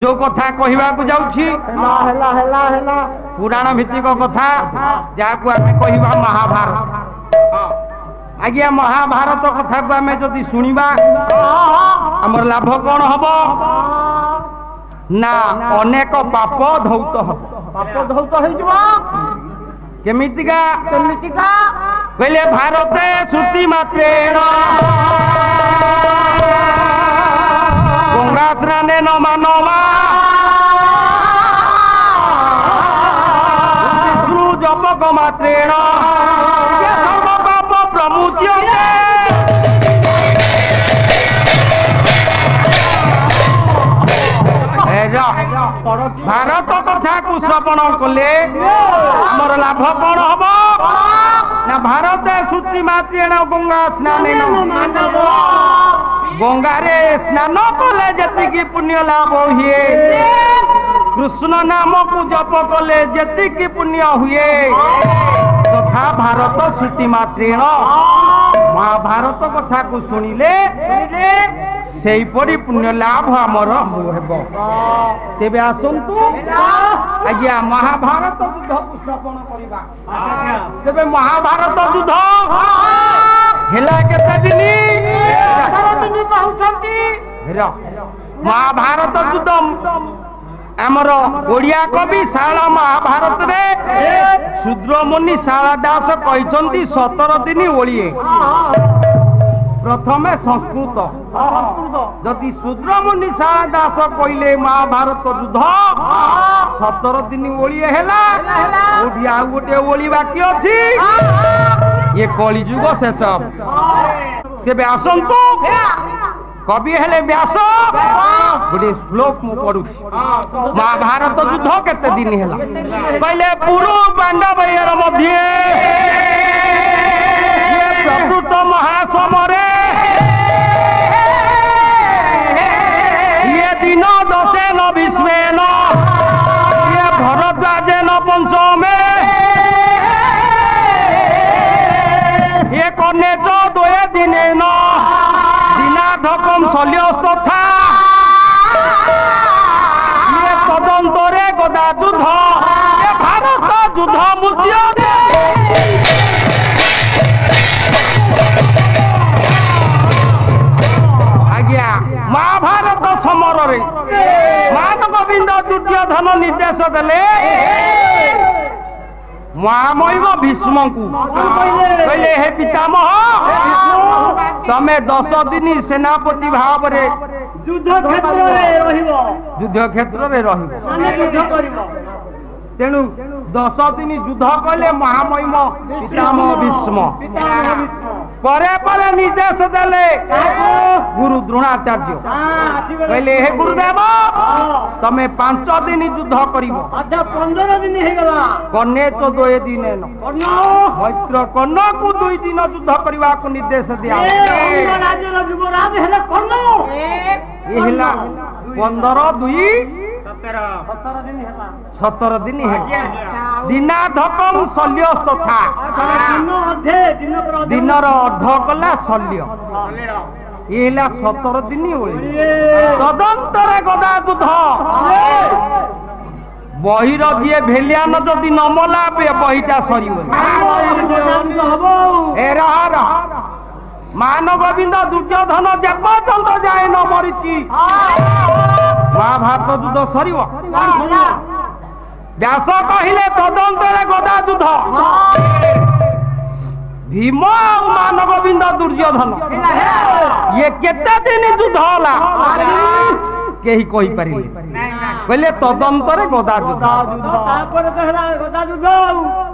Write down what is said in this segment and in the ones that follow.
जो कथा कहवाक जाऊँगी पुराण भित्तिक कथा जहाँ आम कहवा महाभारत। आज्ञा महाभारत कथा को आम जदि शुणा आमर लाभ कौन हम ना अनेक पाप धौत हम। पाप धौत हो केमितिका कहले भारते श्रुति मात्रेण गंगा स्नाने न मानवा विष्णु जपक मात्रेण सर्व पाप प्रमुच्यते। भारत कथा को श्रवण कले आमर लाभ कौन हम ना भारत श्रुति मात्रेण गंगा स्नान गंगारे स्नान कले जी पुण्य लाभ हुए कृष्ण नाम को जप कले जी पुण्य हुए तथा भारत श्रुति मात्रेण महाभारत कथा को शुणिले सेहीपरि पुण्य लाभ आमर तेबे आसंतु आज्ञा महाभारत युद्ध को श्रवण करिबा। तेबे महाभारत युद्ध हेला केते दिन महाभारत युद्ध आमर ओडिया कवि शाला महाभारत रे शूद्रमुनि शाला दास कहते 17 दिन ओलिए प्रथमे संस्कृत जदि शूद्रमुनि शाला दास कहले महाभारत युद्ध 17 दिन ओलिए हेला ओडिया गोटे ओली बाकी अच्छी ये कलिजुग शेष। तेबे आसंतु कवि हेले व्यास गोटे श्लोक मु पढ़ु महाभारत युद्ध केते दिन हेला पहले पूर्व पांडव मध्य प्रकृत महासमरे ये दिन दशेन विश्वेन ये भरद्वाजेन पंचमे ये कन्ने द्वये दिनेन दिनाधकम शल्यस्तथा ये तदंतरे गदा युद्ध ये भारत युद्ध मुच्यते। आज्ञा महाभारत समर गोविंद दुर्योधन निर्देश देले महामहिम भीष्म को कहले हे पितामह तमे 10 दिन सेनापति भाव रे युद्ध क्षेत्र रे रहिबो तेणु 10 दिन युद्ध कले महामहिम पितामह भीष्म परे परे निर्देश देले गुरु द्रोणाचार्य कहले हे गुरुदेव तमे 5 दिन युद्ध करिवो। अच्छा 15 दिन हे गला कन्ने तो 2 दिन मैत्र कर्ण को 2 दिन युद्ध करबा को निर्देश दिया राज्य युवराज हेले कर्ण ये हेला 15 2 17 दिन है दिनाधकम शल्यस्त था दिनर अर्ध कला शल्य ये 17 दिन तदंतरे गदा युद्ध बहिर दिए भेलियान जदि नमला बहीटा सर मान गोविंद दुर्योधन जेपर्यंत जाए न मरी महाभारत युद्ध सर व्यास कहले तदंतरे गदा युद्ध भीम और मान गोविंद दुर्योधन ये केते दिन युद्ध होला केही कहि पारिले कहले तदंतरे गदा युद्ध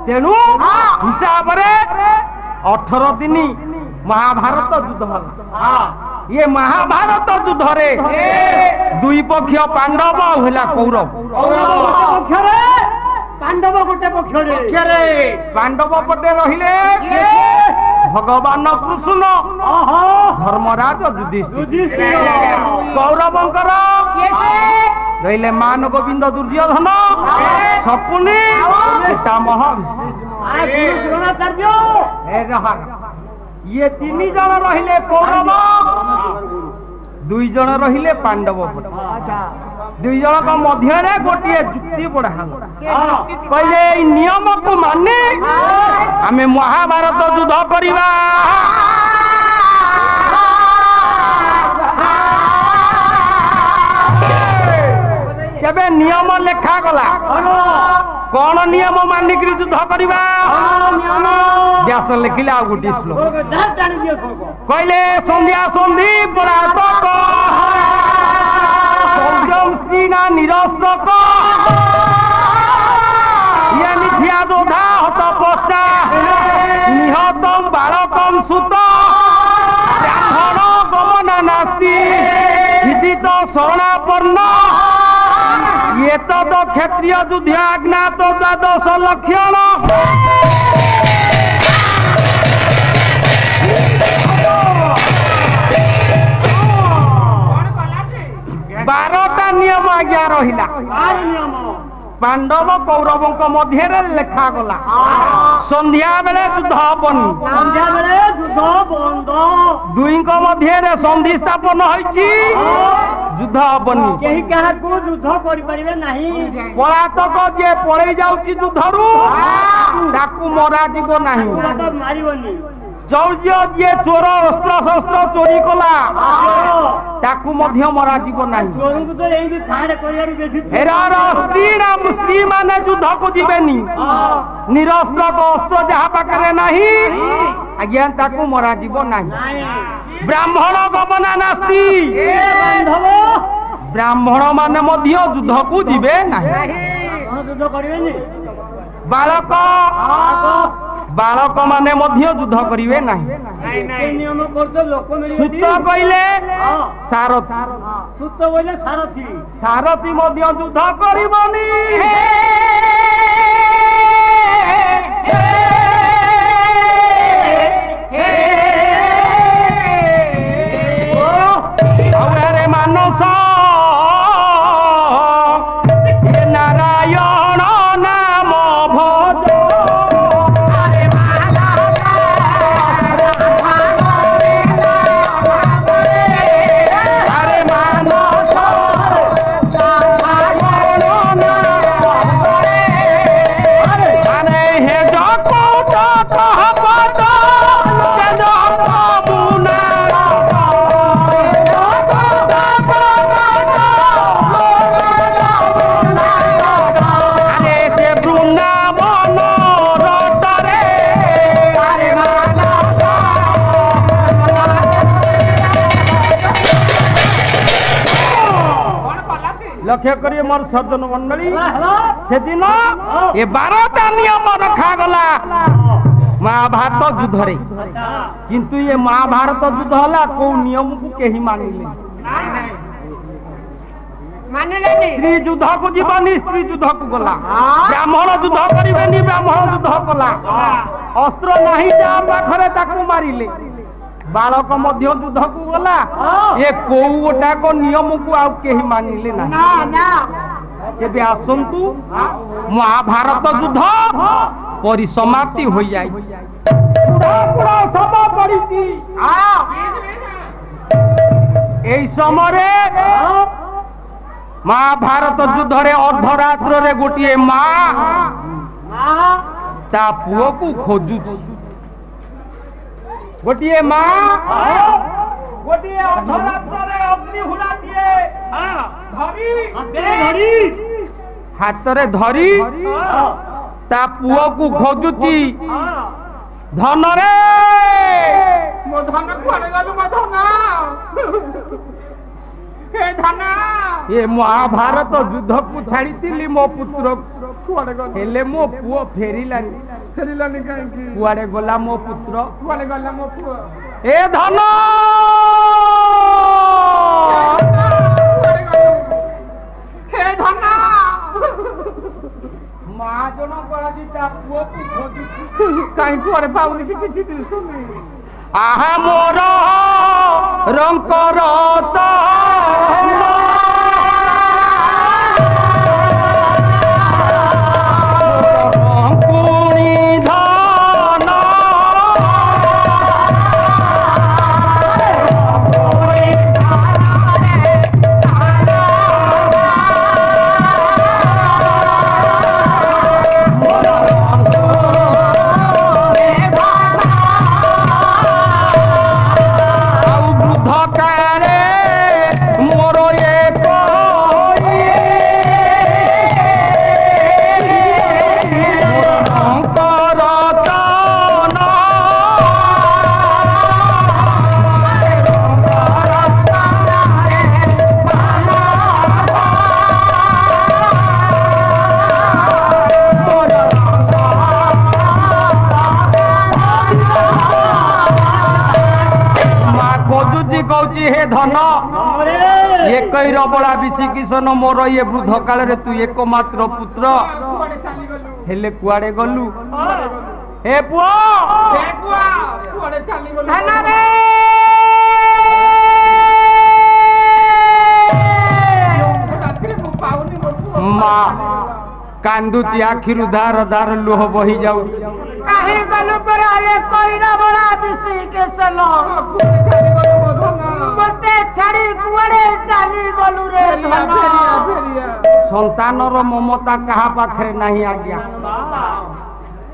तेणु हिसाब रे 18 दिन महाभारत युद्ध होला। ये महाभारत युद्ध रे दुई पक्ष पांडव होला कौरव पांडव गोटे पक्ष पांडव पटे रहिले भगवान कृष्ण धर्मराज युधिष्ठिर कौरवंकर रहिले मान गोविंद दुर्योधन शकुनी पितामह द्रोणाचार्य ये 3 जन रहिले कौरव 2 जन रहिले पांडव दुई जन मध्य गोटे जुक्ति बढ़ा कहले नियम को माने आमे महाभारत युद्ध करिबा केबे नियम लेखा गला कौन नियम मानिक युद्ध करिबा व्यास लिखिले आ गोटे श्लोक कहले संध्या संधि परातक संयम स्त्रीना निरस्तक ये मिथ्या दोधा हत पश्चा निहतम बालकम सुत ब्राह्मण गमना नास्ति विदित शरणापन्न ये तो क्षत्रिय युद्ध अज्ञात द्वादश लक्षण बारटा नियम आज्ञा रहिला पांडव कौरव मध्य लेखा गला संध्या बेले युद्ध हबनी दुई मध्य संधि स्थापन होइछि युद्ध हबनी केही काहाकू युद्ध करि परिबे नाही पलातक जे पळै जाउछि युद्धरू ताकू मरा जीव नाही मारिबनी जौर्य जे चोर अस्त्र शस्त्र चोरी कला ताकू मध्य मरा जीव नाही चोरंकु तो एही छाड़ करियारी बेसी हेरार स्त्री माने युद्ध को जीवेनी निरस्त्र अस्त्र जहा पाखरे नाही आज्ञा ताकू मरा जीव नाही ब्राह्मण गमना नास्ति ब्राह्मण माने मध्य युद्ध को जीवे नाही युद्ध करिबेनी बालक बालक माने मध्य युद्ध करिवे नाही नियम करतो लोक मिलिबे सूत कइले सारथी सूत बोले सारथी सारथी मध्य युद्ध करिबनी औरे मानस नारायण नाम भज लक्ष्य करिए मोर सज्जन मंडली से दिन ए 12टा नियम रखा गला महाभारत युद्ध रे किंतु ये महाभारत युद्ध हला को नियम को केही मानिले स्त्री युद्ध को जीवनी स्त्री युद्ध को गला ब्राह्मण युद्ध करिबेनी ब्राह्मण युद्ध कला अस्त्र नाही जा पाखरे ताकू मारिले बालक मध्य युद्ध को गला ये कोउ गोटा को नियम को आ केही मानिले नाही एबे आसंतु महाभारत युद्ध परिसमाप्ति हो जाय पूरा सभा पड़िछि एई समय महाभारत युद्ध रे अर्धरात्र रे गोटिए मां ता पुओ को खोजुछि गोटिए मां गोटिए अर्धरात्र रे अग्नि हुला दिए धरी हाथ रे धरी ता पुओ को खोजुछि धन रे मो धन कुआडे गलु मो धन हे धन ये महाभारत युद्ध को छाड़ी मो पुत्र कुआडे गल हेले मो पुओ फेरिलानी काहे की कुआडे गला मो पुत्र कुआडे गला मो पुओ ए धन हे धन महाजन पराजी ता पुओ को खोजु काहे कुआडे पाउनी कि किछि दिसुनी आहा मोर रंकर त कई रबड़ा विषि किशन मोर ये वृद्ध काल रे तू एकमात्र पुत्र हेले कुआड़े गलु हे पुओ माँ कांदुची आखिरु धार धार लुह बही जाऊ काहे गलु पर आए कोइरा बड़ा दिसी के सलो मते छाड़ी कुआड़े चाली गलु रे संतानर ममता कहा पाखरे नहीं आज्ञा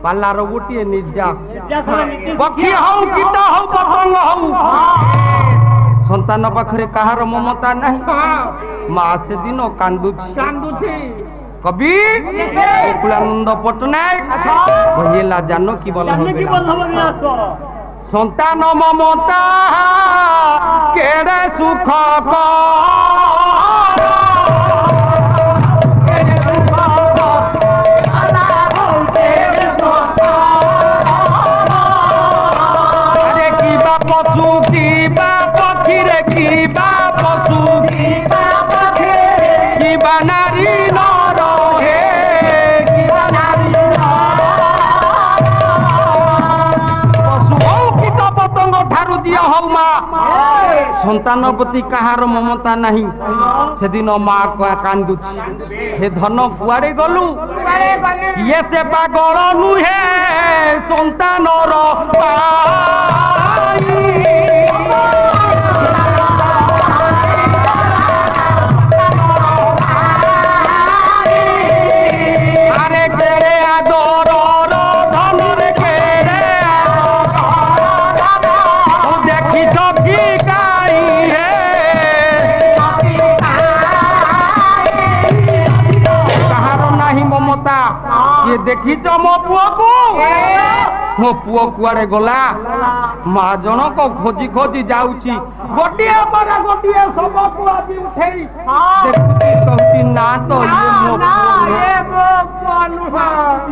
पालार गोटे निर्जा पक्षी हौ कीट हौ पतंग हौ संतान पाखरे कहार ममता नहीं माँ से दिन कांदुची कवि कुलानंद पट्टनायक भैला जानो की बल संतान ममता केड़े सुख अरे की बा पशु की बा पक्षी रे की बा पशु की बा नारी संतान प्रति कहार ममता नहीं से दिन माँ कांदुची हे धन कुआड़े गलु ये से पागल नुहे संतान अरे केड़े आदर धन रे केड़े देखी सखी ये देखी मो पुओ को मो पुओ कुआड़े गला माँ जनक खोजी खोजी जाऊची गोटे पर गोटे सब को आज उठेई देखुती कहती ना तो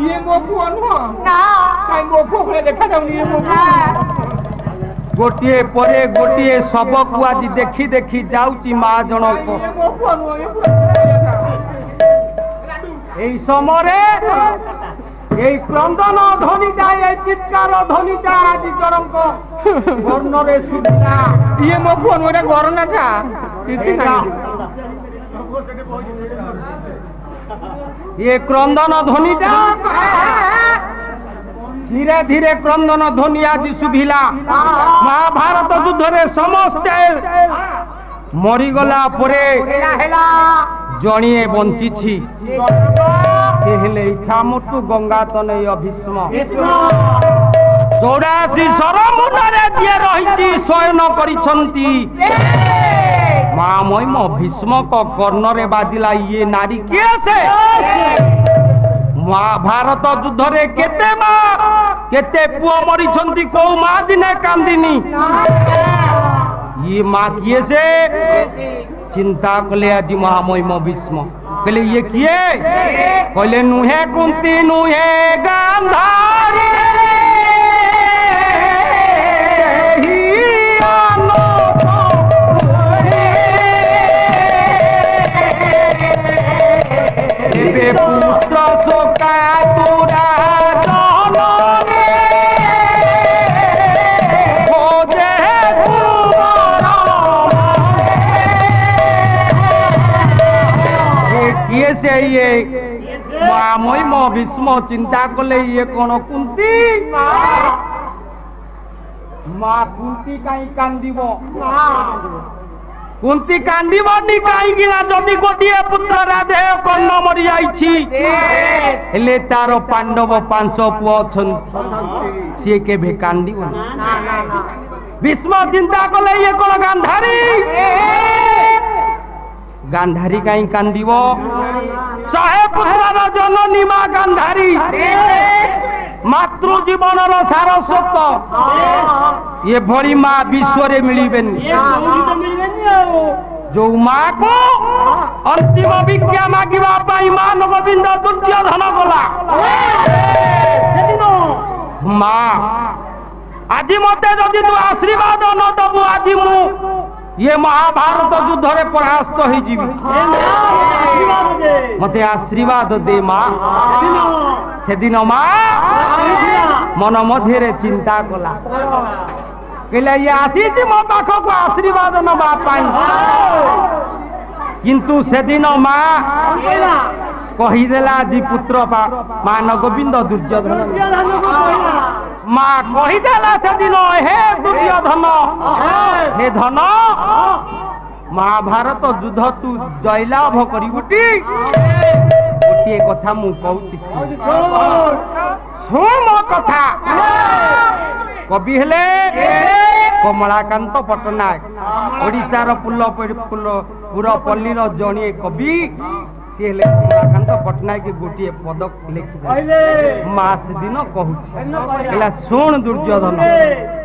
ये मो पुओ नुह काई मो पुओ देखा जाउनी ये मो गोटे परे गोटे सब को आज देखी देखी जाऊची माँ जनक এই সমরে এই ক্রন্দন ধ্বনিটা এই চিৎকার ধ্বনিটা আজ জনক বর্ণরে শুনিলা ইয়ে মো ফোন ওটা গরনাটা কিছু না এই ক্রন্দন ধ্বনিটা ধীরে ধীরে ক্রন্দন ধ্বনি আজ শুভিলা মহাভারত যুদ্ধরে সমস্তে মরিগলা পরে জনিয়ে বঞ্চিছি সে হেলে ইচ্ছা মৃত্যু গঙ্গা তনে ভীষ্ম 84 সরমুণ্ডরে দিয়ে রহিছি শয়ন করিছন্তি মা মহিম ভীষ্মক কর্ণরে বাজিলা ইয়ে নারী কিয়ে সে মহাভারত যুদ্ধরে কেতে মা কেতে পুଅ মরিছন্তি কৌ মা দিনে কান্দিনি ये माँ किए से चिंता कले आज महामहिम भीष्म कहले ये किए कहले नुहे कुंती नुहे गांधारी पुत्र शोका तुरा से ये महिम भीष्म चिंता कले ये कौन कुंती माँ कुंती कहीं कांदिब कुंती कांदिबनी कहीं जदि गोटे पुत्र राधे कर्ण मरी जाइए तार पांडव 5 पुओ सी केबे कांदिब भीष्म चिंता कले ये कौन गांधारी गांधारी कहीं कांदिब 100 पुत्रर जननी माँ गांधारी मातृ जीवन सारस्वत ये भरी माँ विश्व रे मिलिबेनी जो माँ को अंतिम विज्ञा मागिबा पाई मान गोविंद द्वितीय धन गला माँ आज मते जदि तू आशीर्वाद न दबु आज मु ये महाभारत युद्ध रे परास्त हो जीवी मते आशीर्वाद दे माँ से दिन माँ मन मध्य चिंता कला कहला ये आसी मो पाख को आशीर्वाद नवा किंतु से दिन माँ कहीदेला जी पुत्र मान गोविंद दुर्योधन माँ कहीदेला से दिन हे दुर्योधन हे धन महाभारत युद्ध तू जयलाभ करी गोटे कथा मु कहूँ शुण मो कथा कवि हेले कमलाकांत पट्टनायक ओडिशार पुरपल्लीर जड़े कवि सी हेले कमलाकांत पट्टनायक गोटे पद लिखि मास दिन कहूला शुण दुर्योधन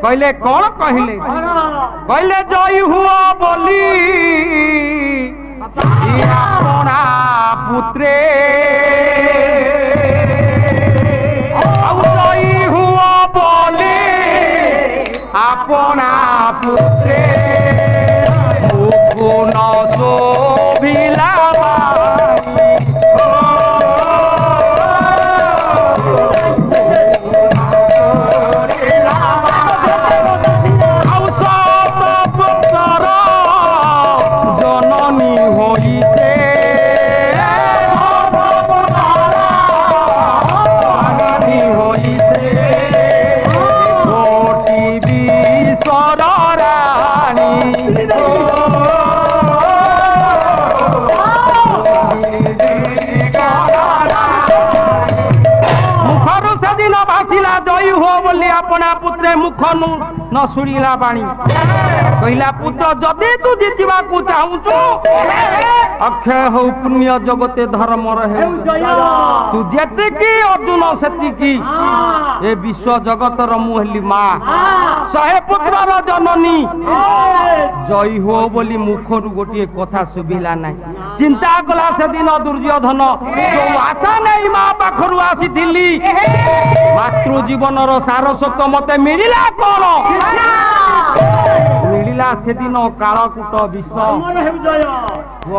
कहले कौन कहले कहले जय हुआ बोली अपना पुत्रे जय हुआ बोली अपना पुत्रे मुकुन शोभिला अपना पुत्र मुख न शुणिला बाणी कहला पुत्र जदि तू जीतवा को चाहूँ अक्षय हो पुण्य जगते धर्म रहे तू जेतिकी अर्जुन सेतिकी ए विश्व जगतर मुहली माँ शहे पुत्र जननी जय हो बोली मुखरु गोटे कथा शुभिला ना चिंता कला से दिन दुर्योधन जो आशा नहीं माँ पाखरु आसी मातृ जीवनर सारस्वत मते मिलिला कौन मिलिला से दिन कालकूट विष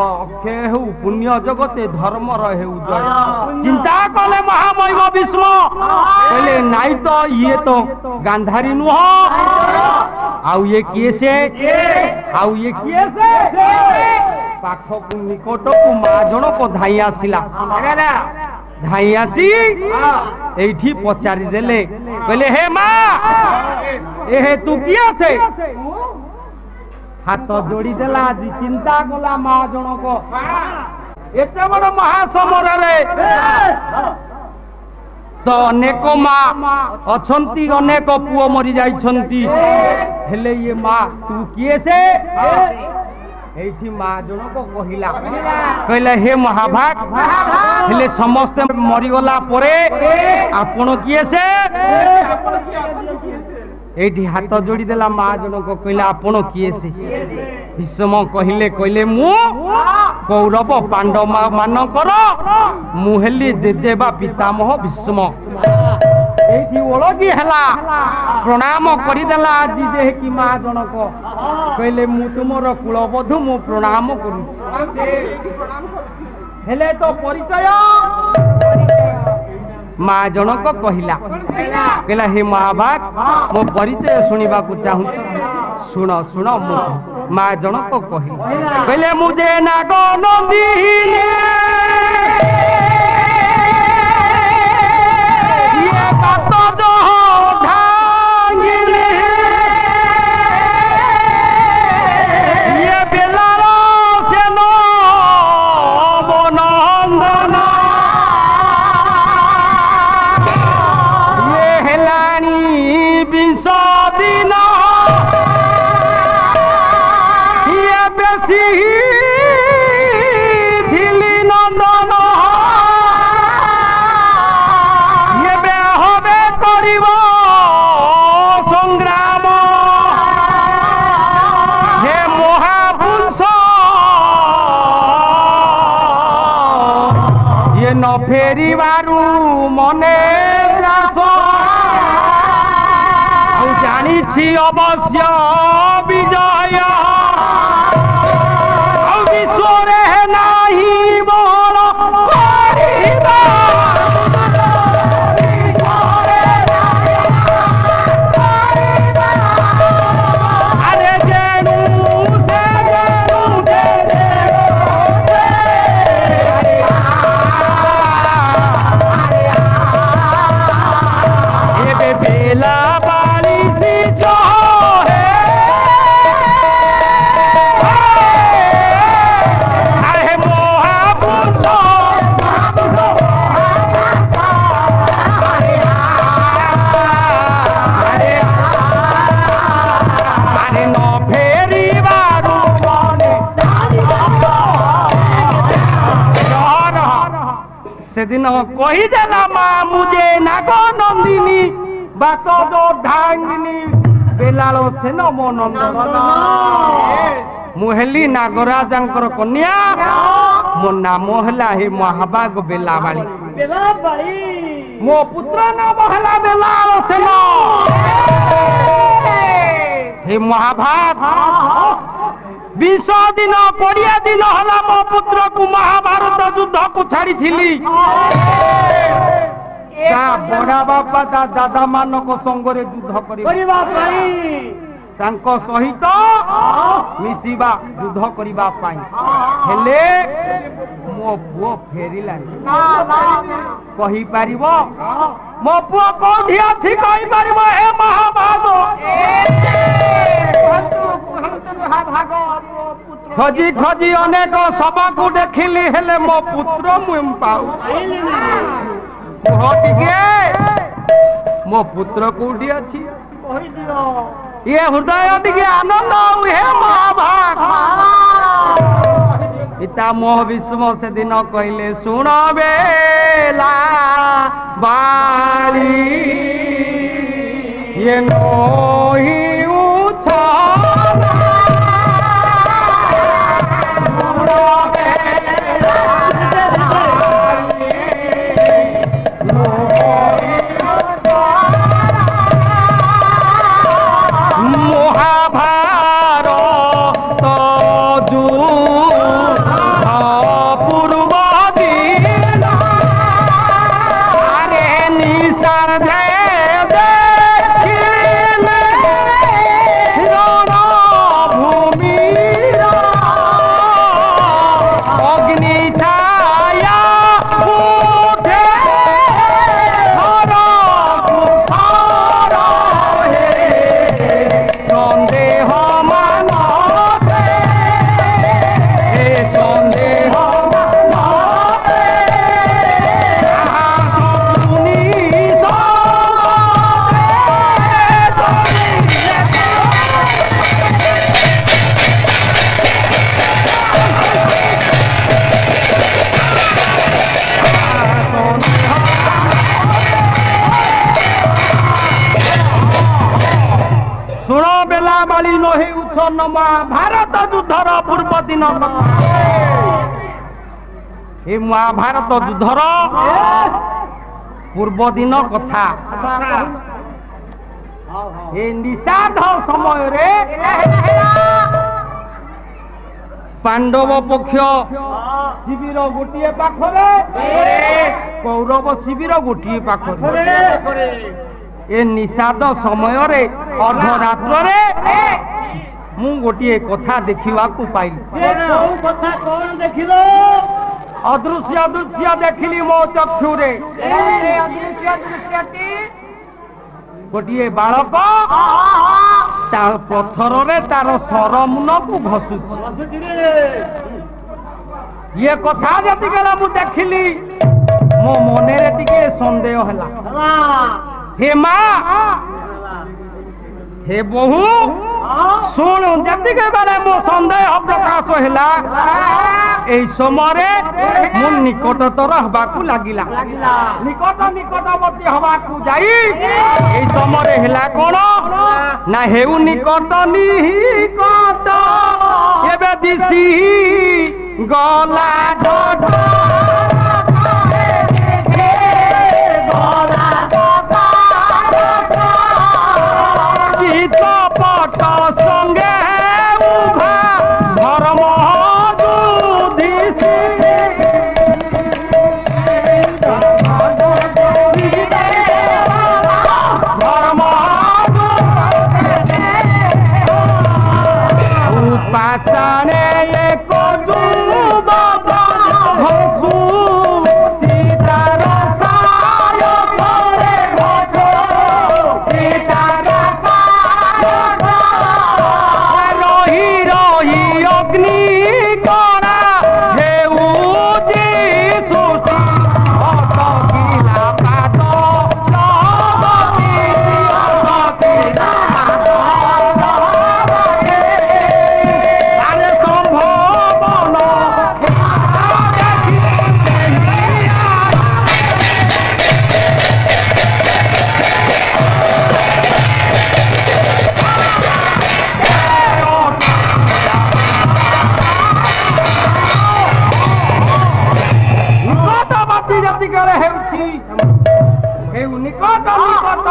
अक्षय हो पुण्य जगते धर्म रहे जय चिंता कले महामहिम विष्णु कहले नाई तो ये तो गांधारी नुह आउ ये किए से आउ ये किए से पाख को निकट को माँ जन को धाई आसिला धाई आसी एठी पचारि देले कहले हे माँ ए तू किए से हाथ जोड़ी देला जी चिंता कला माँ जनक एते बड़ महासमर तो अनेक माँ अछंती अनेक पुओ मरी जाइछंती हेले ये माँ तू किए से एठी माँ जनक कहिला कहले हे महाभाग हेले समस्ते मरीगला परे आपण किए से एठी हाथ जोड़ी देला माँ जनक कहला आपण किए से भीष्म कहले कहले मु कौरव पांडव मानकर मु हेली देदेवा पितामह भीष्म एठी ओळगी हला प्रणाम करिदेला आदि जे कि माँ जनक कहले मु तुमर कुलबधु मु प्रणाम करू हेले तो परिचय माँ जनक कहला कहला हे महाभाग मो परिचय सुनिबा को चाहू सुन सुन माँ जनक कहले मुझे नाग नदी ये बात जो ढांगिले ये बेलार से नो बनंदन ये हेलानी विंश दिन ये बेसी धिली नंदन ये बेहबे करिब संग्राम हे महापुरुष ये न फेरिबारु मने रास जानी अवश्य विजय সেদিন কহিদেলা মা মুজে নাগ নন্দিনী বাত ধাঙ্গিনী বেলাল সেন মো নন্দন মু হেলি নাগরাজাঙ্কর কন্ୟା ମୋ ନାମ ହେଲା ହେ ମହାବାଗ ବେଲାବାଳି ମୋ ପୁତ୍ର ନାମ ହେଲା ବେଲାଳ ସେନ ହେ ମହାଭାରତ 20 ଦିନ 20 ଦିନ ହେଲା ମୋ ପୁତ୍ରକୁ ମହାଭାରତ ଯୁଦ୍ଧକୁ ଛାଡ଼ିଥିଲି ତା ବଡ ବାପା ତା ଦାଦା ମାନଙ୍କ ସଙ୍ଗରେ ଯୁଦ୍ଧ କରିବା ପାଇଁ ତାଙ୍କ ସହିତ ମିଶିବା ଯୁଦ୍ଧ କରିବା ପାଇଁ ହେଲେ ମୋ ପୁଅ ଫେରିଲାନି କହିପାରିବ ମୋ ପୁଅ କୋଉଠି ଅଛି କହିପାରିବ ହେ ମହାଭାଗ ଖୋଜି ଖୋଜି ଅନେକ ସଭାକୁ ଦେଖିଲି ହେଲେ ମୋ ପୁତ୍ର ମୁଁ ପାଉ କୁହ ଟିକେ ମୋ ପୁତ୍ର କୋଉଠି ଅଛି ये हृदय दिखे आनंद हे महाभाग इता मोह विस्म से दिन कहले सुन बेला बाली ये नोही महाभारत युद्धर पूर्व दिन ये महाभारत युद्धर पूर्व दिन कथा ये निषाद समय रे पांडव पक्ष शिविर गोटे पाखरे कौरव शिविर गोटे पाखरे ये निषाद समय रे अर्धरात्र रे मु गोटे कथा देखा पाइली अदृश्य दृश्य देखिली मो चक्षु रे गोटे बालक पत्थर रे तार सरमुन को घसुची ये कथा जति गला मु देखिली मो मने रे टिके संदेह हला हे मां हे बहु शुण जति बेले मो संदेह प्रकाश है समय मु निकटतर हवाकू लगिला निकट निकटवर्ती हवाकू जाई ए समय है कौन ना हेउ निकट निकट एबे दिसी गला संगे उभा धर्म उपासने एक নিকট নিকট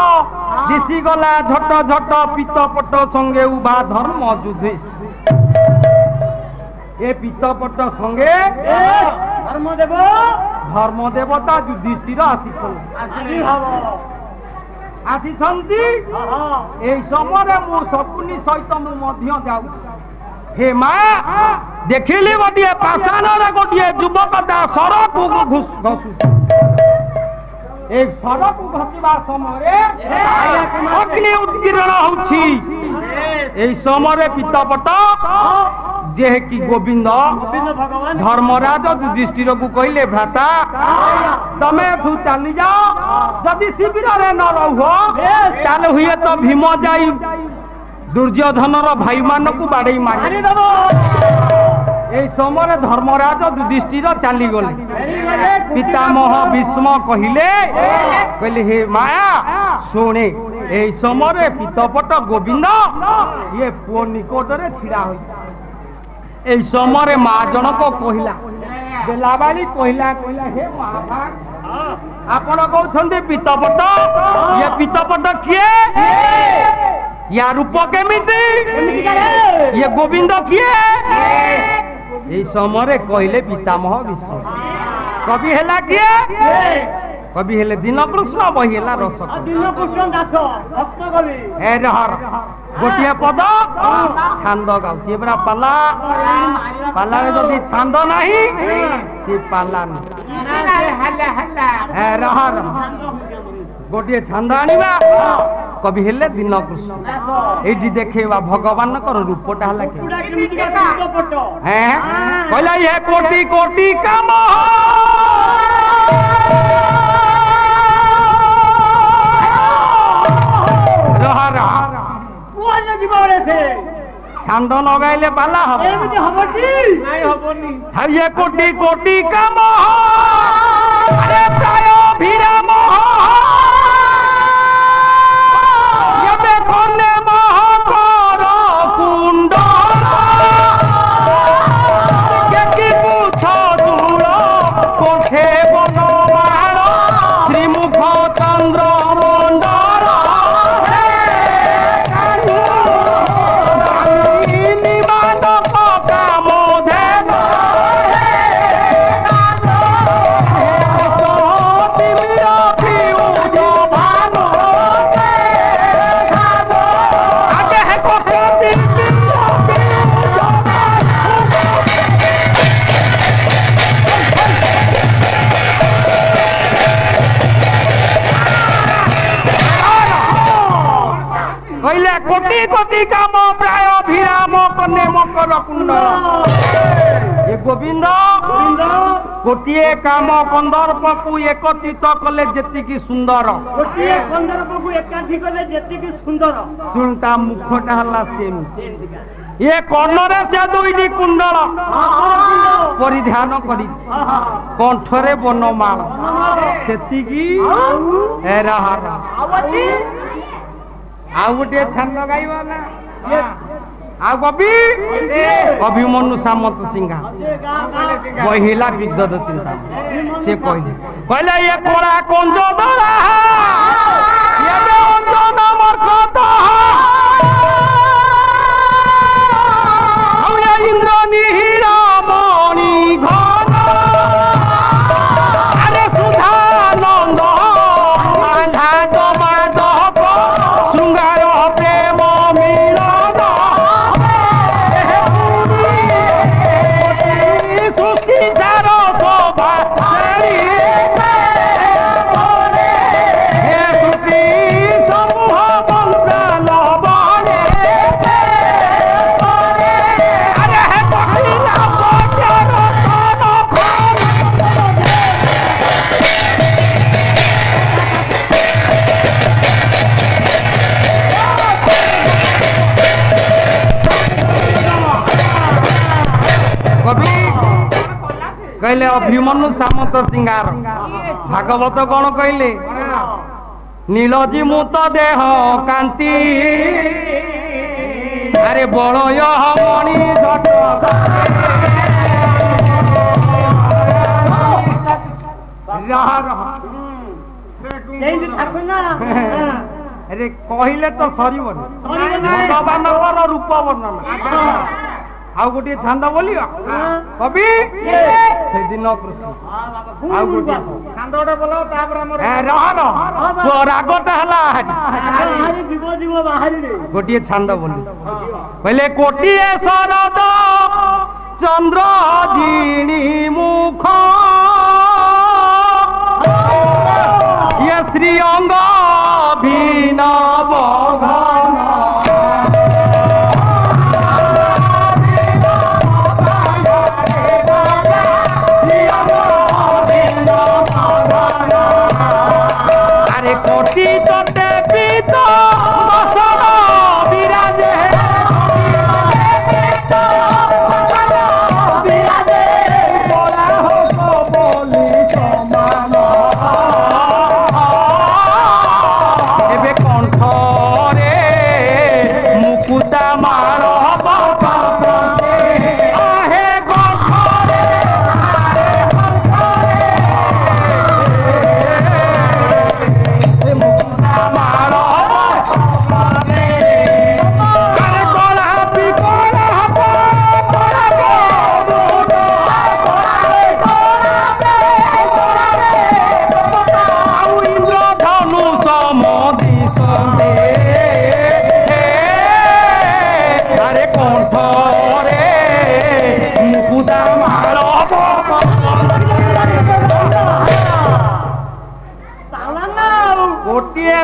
দিশি গলা ঝট ঝট পিতপট সঙ্গে উভা ধর্ম যুদ্ধে এ পিতপট সঙ্গে ধর্মদেব ধর্মদেবতা যুধিষ্ঠির আসিছন্তি এই সমୟରେ মু শকুনি সহিত মু ମଧ୍ୟ যাଉଛି হে মা ଦେଖିଲି ଗୋଟିଏ ପାଷାଣରେ ଗୋଟିଏ ଯୁବକଟା ସରକୁ ଘଷୁ এই সড়কু ঘষিবা সমୟରେ অଗ୍ନି উৎকীর্ণ ହେଉଛି এই সমୟରେ পিতপট যে কি গোবিন্দ ধর্মরাজ যুধিষ্ঠিরକୁ କହିଲେ ভ্রাতা ତମେ ଏଠୁ ଚାଲି ଯାଅ ଯଦି ଶିବିରରେ ନ ରହୁଅ ତାହେଲେ ହୁଏତ ଭୀମ ଯାଇ ଦୁର୍ଯ୍ୟୋଧନର ଭାଇମାନଙ୍କୁ ବାଡ଼େଇ ମାରିଦେବ এই সমୟରେ ধর্মরাজ যুধিষ্ঠির চালিগলে পিতামহ ভীষ্ম কহিলে হে মায়া শুনে এই সমୟରେ পিতপট গোবিন্দ ইয়ে পুଅ নিকটରେ ଛିଡ଼ା ହୋଇଛି এই সমୟରେ মা জনক কহিলা বেলাবাড়ি কহিলা হে মহাভাগ ଆପଣ କହୁଛନ୍ତି ପିତପଟ ଇଏ ପିତପଟ କିଏ ୟା ରୂପ କେମିତି ଇଏ ଗୋବିନ୍ଦ କିଏ এই সমୟରେ କହିଲେ ପିତାମହ ଭୀଷ୍ମ କବି ହେଲା କିଏ କବି ହେଲେ ଦୀନକୃଷ୍ଣ ବହି ହେଲା ରସ ଦୀନକୃଷ୍ଣ ଦାସ ଭକ୍ତ କବି ଏ ରହର ଗୋଟିଏ ପଦ ଛାନ୍ଦ ଗାଉଛି ଏବେରା ପାଲା ପାଲାରେ ଯଦି ଛାନ୍ଦ ନାହିଁ ସେ ପାଲା ନାହିଁ ରହର ଗୋଟିଏ ଛାନ୍ଦ ଆଣିବା କବି ହେଲେ ଦୀନକୃଷ୍ଣ ଏଇଠି ଦେଖେଇବା ଭଗବାନଙ୍କର ରୂପଟା ହେଲା କହିଲା ଇଏ କୋଟି କୋଟି କାମ ଛାନ୍ଦ ଲଗାଇଲେ ପାଲା ହବ ଇଏ କୋଟି କୋଟି କାମ ପ୍ରାୟ ବିରାମ কোটি কোটি কাম প্রায় অভিরাম কনে মকর কুণ্ড এ গোবিন্দ গোটিয়ে কাম কন্দর্পকু একত্রিত কলে যেতিকি সুন্দর গোটিয়ে কন্দর্পকু একাঠি কলে যেতিকি সুন্দর শুন তা মুখটা হলা সেমি এ কর্ণরে সে দুইটি কুণ্ডল পরিধান করি কণ্ঠরে বনমাল সেতিকি ଆଉ ଗୋଟିଏ ଛାନ୍ଦ ଗାଇବ ନା ଆଉ କବି ଅଭିମନ୍ୟୁ ସାମନ୍ତ ସିଂହା କହିଲା ବିଦ୍ୟୁତ ଚିନ୍ତା ସେ କହିଲେ ଇଏ କଳା କଞ୍ଜ ଦଳା ଅଞ୍ଜନ ମର୍କଟ ଇନ୍ଦ୍ର ନିହିର ମଣି ଘନ ଆରେ ସୁଧାନନ୍ଦ ଆନ୍ଧା ଜମାଦବ ଶୃଙ୍ଗାର ପ୍ରେମ ମିଳନ ସୃଷ୍ଟି ସାର ଶୋଭା ସୃଷ୍ଟି ସମୂହ ବଂଶାଲ ବନେ ଆରେ ପଠିଲା ପଟ୍ୟର কবি কইলে অভিমন্যু সামন্ত সিংহার ভাগবত কোন কইলে নীলজি মুত দেহ কান্তি আরে বলয় মণি ঝট ଯେମିତି ଠାକୁର ନା ଆରେ କହିଲେ ତ ସରିବନି ଭଗବାନଙ୍କର ରୂପ ବର୍ଣ୍ଣନା ଆଉ ଗୋଟିଏ ଛାନ୍ଦ ବୋଲିବା କବି ସେଦିନ କୃଷ୍ଣ ଆଉ ଗୋଟିଏ କାନ୍ଦଟା ବୋଲ ତାପରେ ଆମର ରାଗଟା ହେଲା ଯିବ ଯିବ ବାହାରିଲେ ଗୋଟିଏ ଛାନ୍ଦ ବୋଲି କହିଲେ କୋଟିଏ ଶରଦ ଚନ୍ଦ୍ର ଜିଣି ମୁଖ ଇଏ ଶ୍ରୀ ଅଙ୍ଗ ଭିନବ আরে কোটি তোতে পিত বসন বিরাজে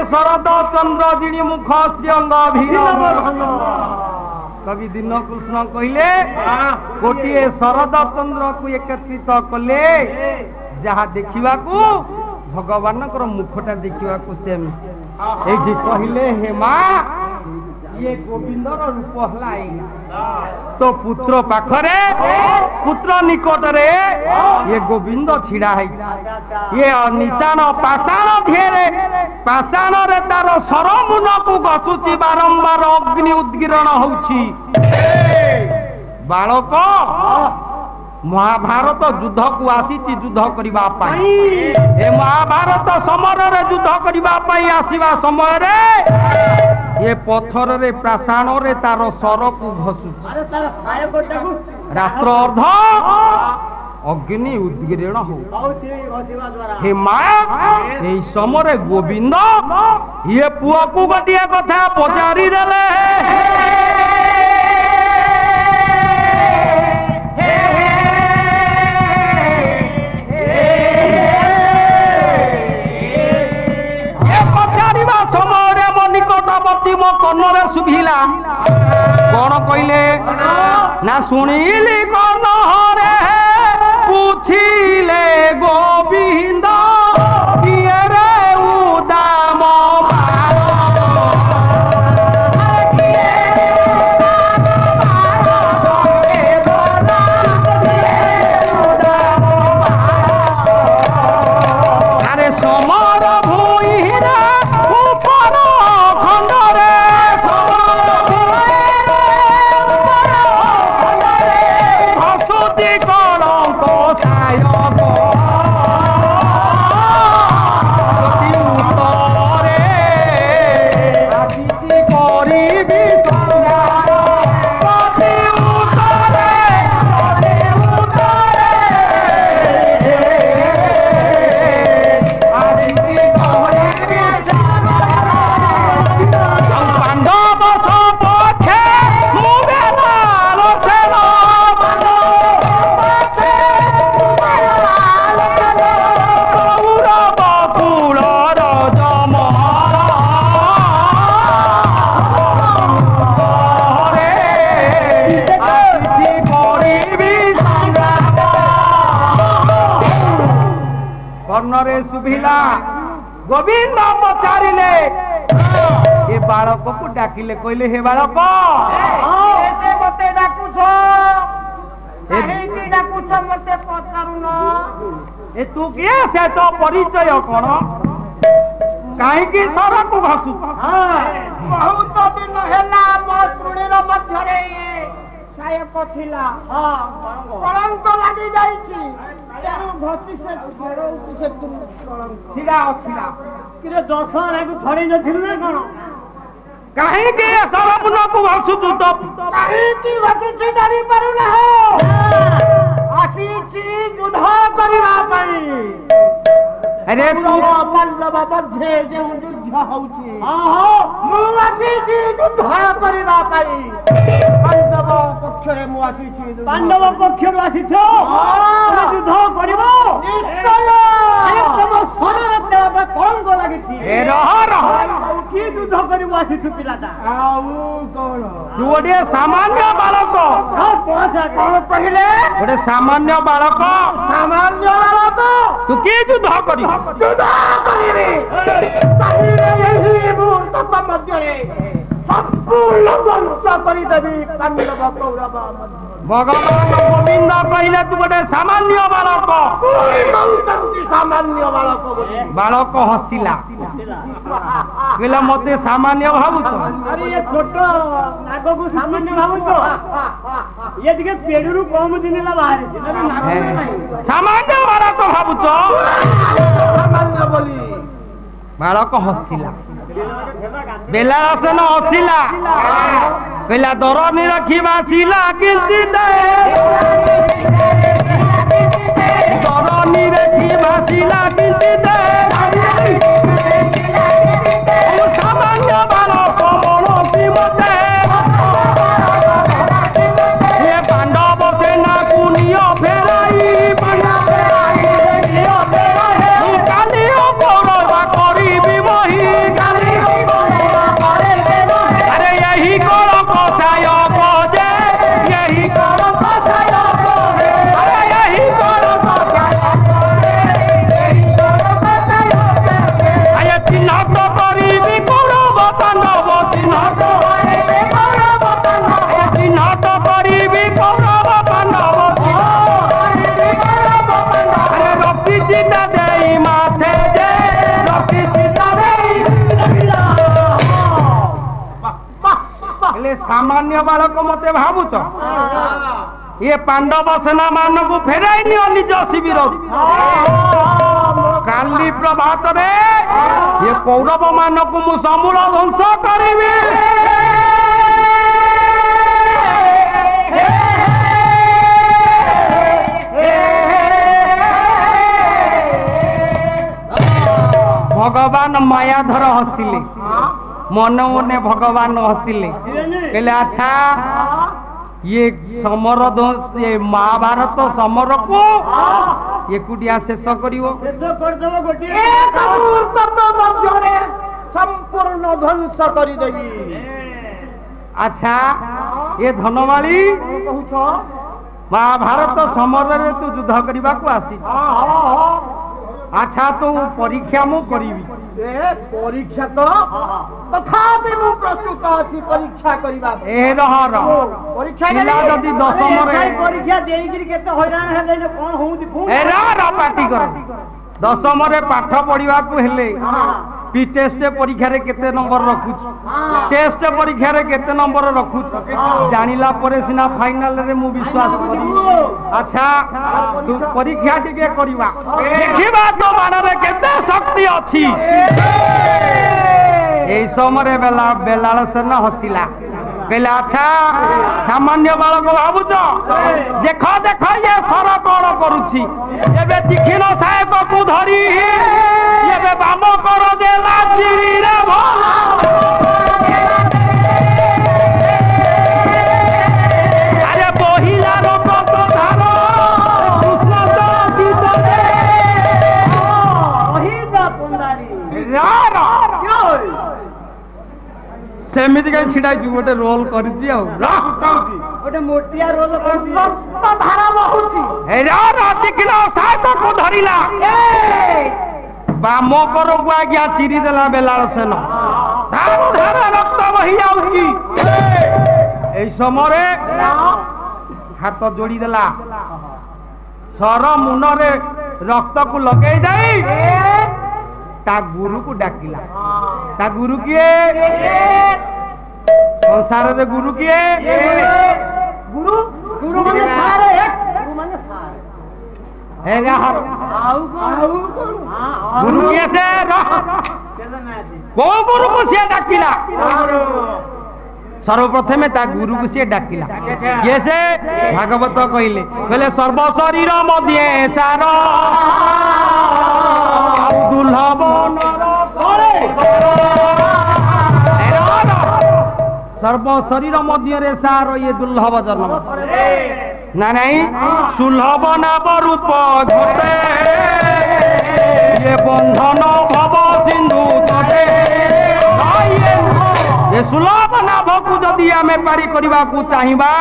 शरद चंद्र जिणी मुख श्रीअंग कवि दीन कृष्ण कहले गोटे शरद चंद्र को एकत्रित कले जहा देखा भगवान मुखटा देखा सेम कहले हे माँ ये गोविंदर रूप है तो पुत्र पाखरे पुत्र निकटरे ये गोविंद छिड़ा है ये निशान पाषाण ढेरे पाषाण रे तार सरमुन को गसुची बारंबार अग्नि उद्गीरण होउची बालक महाभारत युद्ध को आसी युद्ध करबा पाई ए महाभारत समर रे युद्ध करबा पाई आसीबा समय रे ये पत्थर रे प्रासाण रे तार सर को घसुची रात्र अर्ध अग्नि उद्गीरण हो हे माँ यही समय गोविंद ये पुआ को गोटे कथा पचारि देले निकटवर्ती मो कन्नरे सुभिला कौन कहले ना सुनिली कन्नरे पूछिले गोविंद किए रे उदाम अरे समर भूइरा ऊपर खंडरे हसुती कलंक सायक अति उत्तरे आदिति करिबि संगार अति उत्तरे आदिति करिबि पांडव सपक्षे मुगे मालसेन कौरव कुलर जमहर रे आदिति करिबि संगार कर्णरे सुभिला गोविंद पचारिले ये बालक को डाकिले कहले हे बालक मते डाकुछ मते पचारुन ए तू किए से तो परिचय कौन कहीं सर को घसु बहुत दिन हेला मो तृणीर मध्यरे ये सायक थिला कलंक लागि जाईछि ଛିଡ଼ା ଅଛିଲା କିରେ ଦଶହରାକୁ ଛଡେଇ ନଥିଲୁ ନା କଣ? କାହିଁକି ସରପୁନକୁ ଘସୁଛୁ ତ? କାହିଁକି ଘସୁଛି ଜାଣିପାରୁନାହଁ? ଆସିଛି ଯୁଦ୍ଧ କରିବା ପାଇଁ। ଆରେ ପାଣ୍ଡବ ମଧ୍ୟରେ ଯେଉଁ ଯୁଦ୍ଧ ହଉଛି ମୁଁ ଆସିଛି ଯୁଦ୍ଧ କରିବା ପାଇଁ। ପାଣ୍ଡବ ପକ୍ଷରେ ମୁଁ ଆସିଛି। ପାଣ୍ଡବ ପକ୍ଷରୁ ଆସିଛ ଯୁଦ୍ଧ କରିବ? ନିଶ୍ଚୟ। ତମ ଶରୀରରେ କଳଙ୍କ ଲାଗିଛି। କି ଯୁଦ୍ଧ କରିବୁ ଆସିଛୁ ପିଲାଟା? ଆଉ କଣ? ତୁ ଗୋଟିଏ ସାମାନ୍ୟ ବାଳକ। କଣ କହିଲେ? ଗୋଟେ ସାମାନ୍ୟ ବାଳକ। ସାମାନ୍ୟ ବାଳକ? ତୁ କି ଯୁଦ୍ଧ କରିବୁ? ଯୁଦ୍ଧ କରିବି। ଚାହିଁଲେ ଏହି ମୁହୂର୍ତ୍ତ ମଧ୍ୟରେ ସମ୍ପୂର୍ଣ୍ଣ ଧ୍ୱଂସ କରିଦେବି ପାଣ୍ଡବ କୌରବ ମଧ୍ୟ। ଭଗବାନ ଗୋବିନ୍ଦ କହିଲେ ତୁ ଗୋଟେ ସାମାନ୍ୟ ବାଳକ। ସାମାନ୍ୟ ବାଳକ ବୋଲି। ବାଳକ ହସିଲା କହିଲା ମତେ ସାମାନ୍ୟ ଭାବୁଛ? ଆରେ ଏ ଛୋଟ ନାଗକୁ ସାମାନ୍ୟ ଭାବୁଛ? ଇଏ ଟିକେ ପେଡରୁ କମ ଦିନ ହେଲା ବାହାରିଛି। ସାମାନ୍ୟ ବାଳକ ଭାବୁଛ? ସାମାନ୍ୟ ବୋଲି ବାଳକ ହସିଲା। ବେଲାସନ ହସିଲା କହିଲା ଦରନି ରଖିବା ଶିଲା କିଞ୍ଚିତ ଦରନି ରଖିବା ଶିଲା କିଞ୍ଚିତ ସାମାନ୍ୟ ବାଳକ ମଣସି ମତେ ପାଣ୍ଡବ ସେନାକୁ ନିଅ ଫେରାଇ କାଲି କୌରବ କରିବି ବହି अरे यही करो कसायक जे यही करो कसायक अरे यही करो अरे चिन्हत करीबी कौरव पांडव चिन्हत करीबी कौरव पांडव अरे रक्ति चिता देई माथे जे रक्ति चिता देई सामान्य बालक मते भावुच ये पांडव सेना मानक फेराई नियो निज शिविर काली प्रभात रे ये कौरव मानक मु समूल ध्वंस करिबी भगवान मायाधर हसिले मन मने भगवान हसिले कहले अच्छा ये समर ये महाभारत समर को एकुटिया शेष करिवो संपूर्ण ध्वंस करिदेवी। अच्छा ये धनमाली महाभारत समर रे तू युद्ध करबा को आसी अच्छा तो परीक्षा मु करीबी परीक्षा तो तथापि मु प्रस्तुत अछि परीक्षा करिबा ए रहर परीक्षा पिला जदी दशम रे परीक्षा देई कि केते हैरान हेले कोन होउती फू ए रहर पार्टी कर दशम रे पाठ पढिबा को हेले पी टेस्ट परीक्षा रे केते नंबर रखुछ टेस्ट परीक्षा रे केते नंबर रखुछ जानिला परे सिना फाइनल रे मु विश्वास करी अच्छा तू परीक्षा टिके करिबा देखिबा तो मानरे केते शक्ति अछि एई समरे बेला बेलाल सेन हसिला कहला अच्छा सामान्य बालक भाबुछ देखो देखो ये सर कोन करूछि एबे दिखिन साहेब को धरी एबे बाम कर देला चिरी रे भला अरे बहिला रो प्रधान कृष्ण तो गीत दे ओहिदा पुंडारी यार सेमिति कहीं छिड़ा गोटे रोल करी गोटे मोटिया रोल धारा बहुची को धरला बाम कर आज्ञा चिरी देला बेलाल सेन रक्त बही जाऊँगी समय हाथ जोड़ी देला सर मुनरे रक्त को लगे जाई ता गुरु को डाकिला ता गुरु किए संसार रे गुरु किए गुरु गुरु माने सारे गुरु माने सारे गुरु किए से को गुरु को सी डाकिला सर्वप्रथमे ता गुरु को सी डाकिला किए से भागवत कहले कहले सर्व शरीर मध्य सार दुर्लभ सर्व शरीर मध्य रे सार ये दुर्लभ जन्म ना नहीं सुलभ नाम रूप घटे ये बंधन भव सिंधु तटे ये सुलभ नाभ को जदि आमे पारी करबा को चाहिबा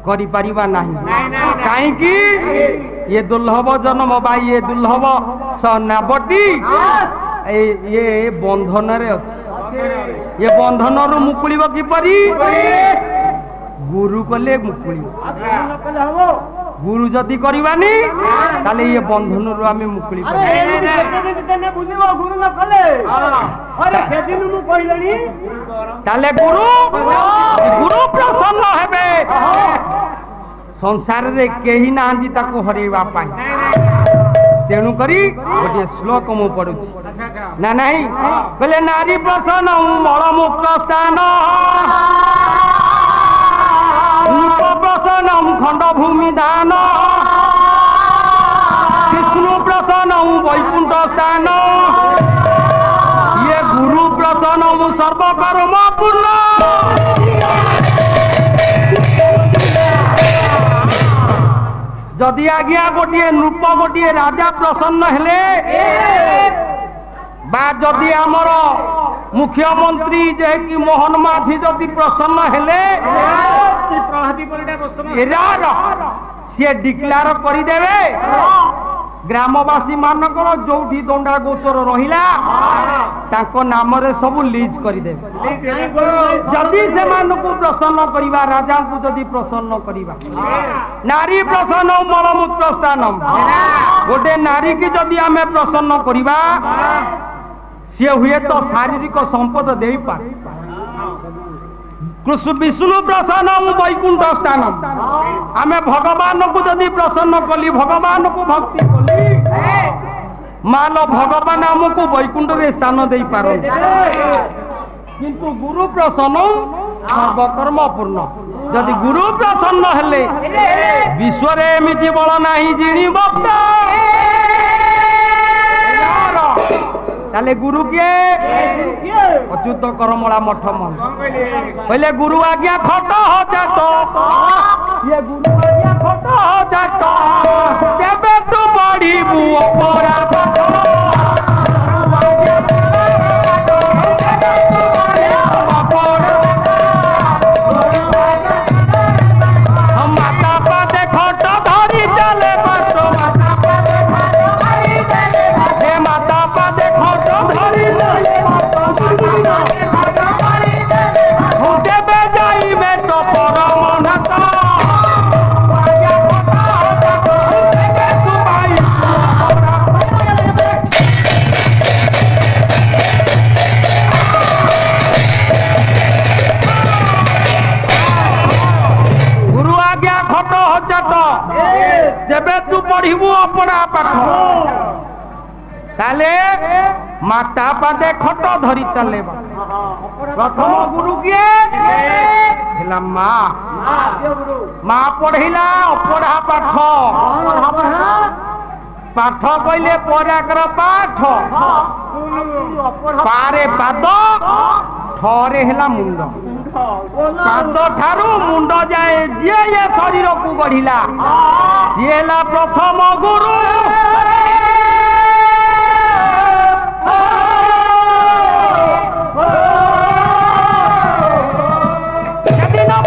करि परिबा नहीं काहे कि ये दुर्लभ जन्म बा ये दुर्लभ नाभटी ये बंधन रे अछि ये बंधन रु मुकुलिब किपरि गुरु कले मुकुली गुरु जदि करवानी ताले ये बंधन रु आमे मुकुली गुरु न कले अरे सेदिन मु कहलनी ताले गुरु गुरु प्रसन्न हेबे संसार रे केही नांदी ताको हरेवा पाई तेणु करी गोटे श्लोक मु पढुछि ना नहीं बोले नारी प्रसन्न मल मुक्त स्थान प्रसन्न खंड भूमि दान विष्णु प्रसन्न वैकुंठ स्थान ये गुरु प्रसन्न सर्वकर्म पूर्ण जदि आज्ञा गोटे नृप गोटे राजा प्रसन्न हेले बा जदि आमर मुख्यमंत्री जे कि मोहन माझी जदि प्रसन्न हेले सी डिक्लेयर करदेवे ग्रामवासी मानकर जोठी दंडा गोचर रहिला ताको नाम रे सब लीज करदेवे जदि से मानको प्रसन्न करिबा राजा को जदि प्रसन्न करिबा नारी प्रसन्न मलमूत्र स्थान गोटे नारी की जदि आमे प्रसन्न करिबा सी हुए तो शारीरिक संपद दे पारे विष्णु प्रसन्न वैकुंठ स्थान आमे भगवान को जदि प्रसन्न कली भगवान को भक्ति कली मान भगवान आमको वैकुंठ रे स्थान दे पार किंतु गुरु प्रसन्न सर्वकर्म पूर्ण जदि गुरु प्रसन्न हेले विश्व रे एमिति बल नाही जिणी भक्त ताले गुरु के अच्युत करमला मठ मन पहले गुरु आज्ञा खट हो जातो ये गुरु आज्ञा खट हो जातो केबे तू पढ़िबू अपरा माता पाते खट धरी चले बसो माता पाते खट धरी देवे जाइबे तो परम नाथ गुरु आज्ञा खट हजात जेबे तू पढ़िबू अपना पाठ ताले माता पादे खट धरी चले प्रथम गुरु किए माँ पढ़िला अपढ़ा पाठ पाठ कहले पराकर पाठ पारे पाद ठरे हेला मुंड पाद ठारू मुंड जाए जे ये शरीर को गढ़िला सी हेला प्रथम गुरु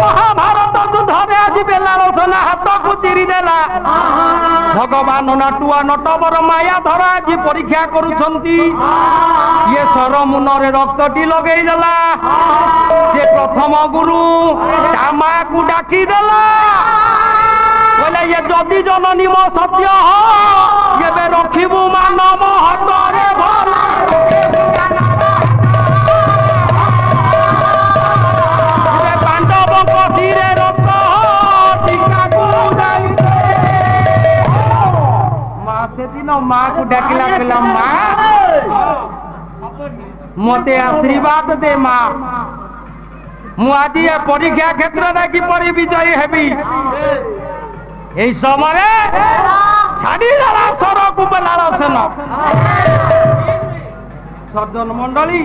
महाभारत युद्ध आज बेलालोचना हाथ को चिरी देला भगवान नाटुआ नटवर माया धर आज परीक्षा करुछंती ये सर मुनरे रक्तटी लगेई देला से प्रथम गुरु ता माँ को डाकी देला बोले ये जदि जननी मो सत्य हो ये रखिबू मानव हतरे भला पांडव कथिरे रक्त टीका को माँ को डाकिला कहला माँ मते आशीर्वाद दे माँ मु आज ये परीक्षा क्षेत्र कि परी विजयी हेबी এই সময়ে ছাড়ি দেলা সরকু বেলাল সেন সজ্জন মন্ডলী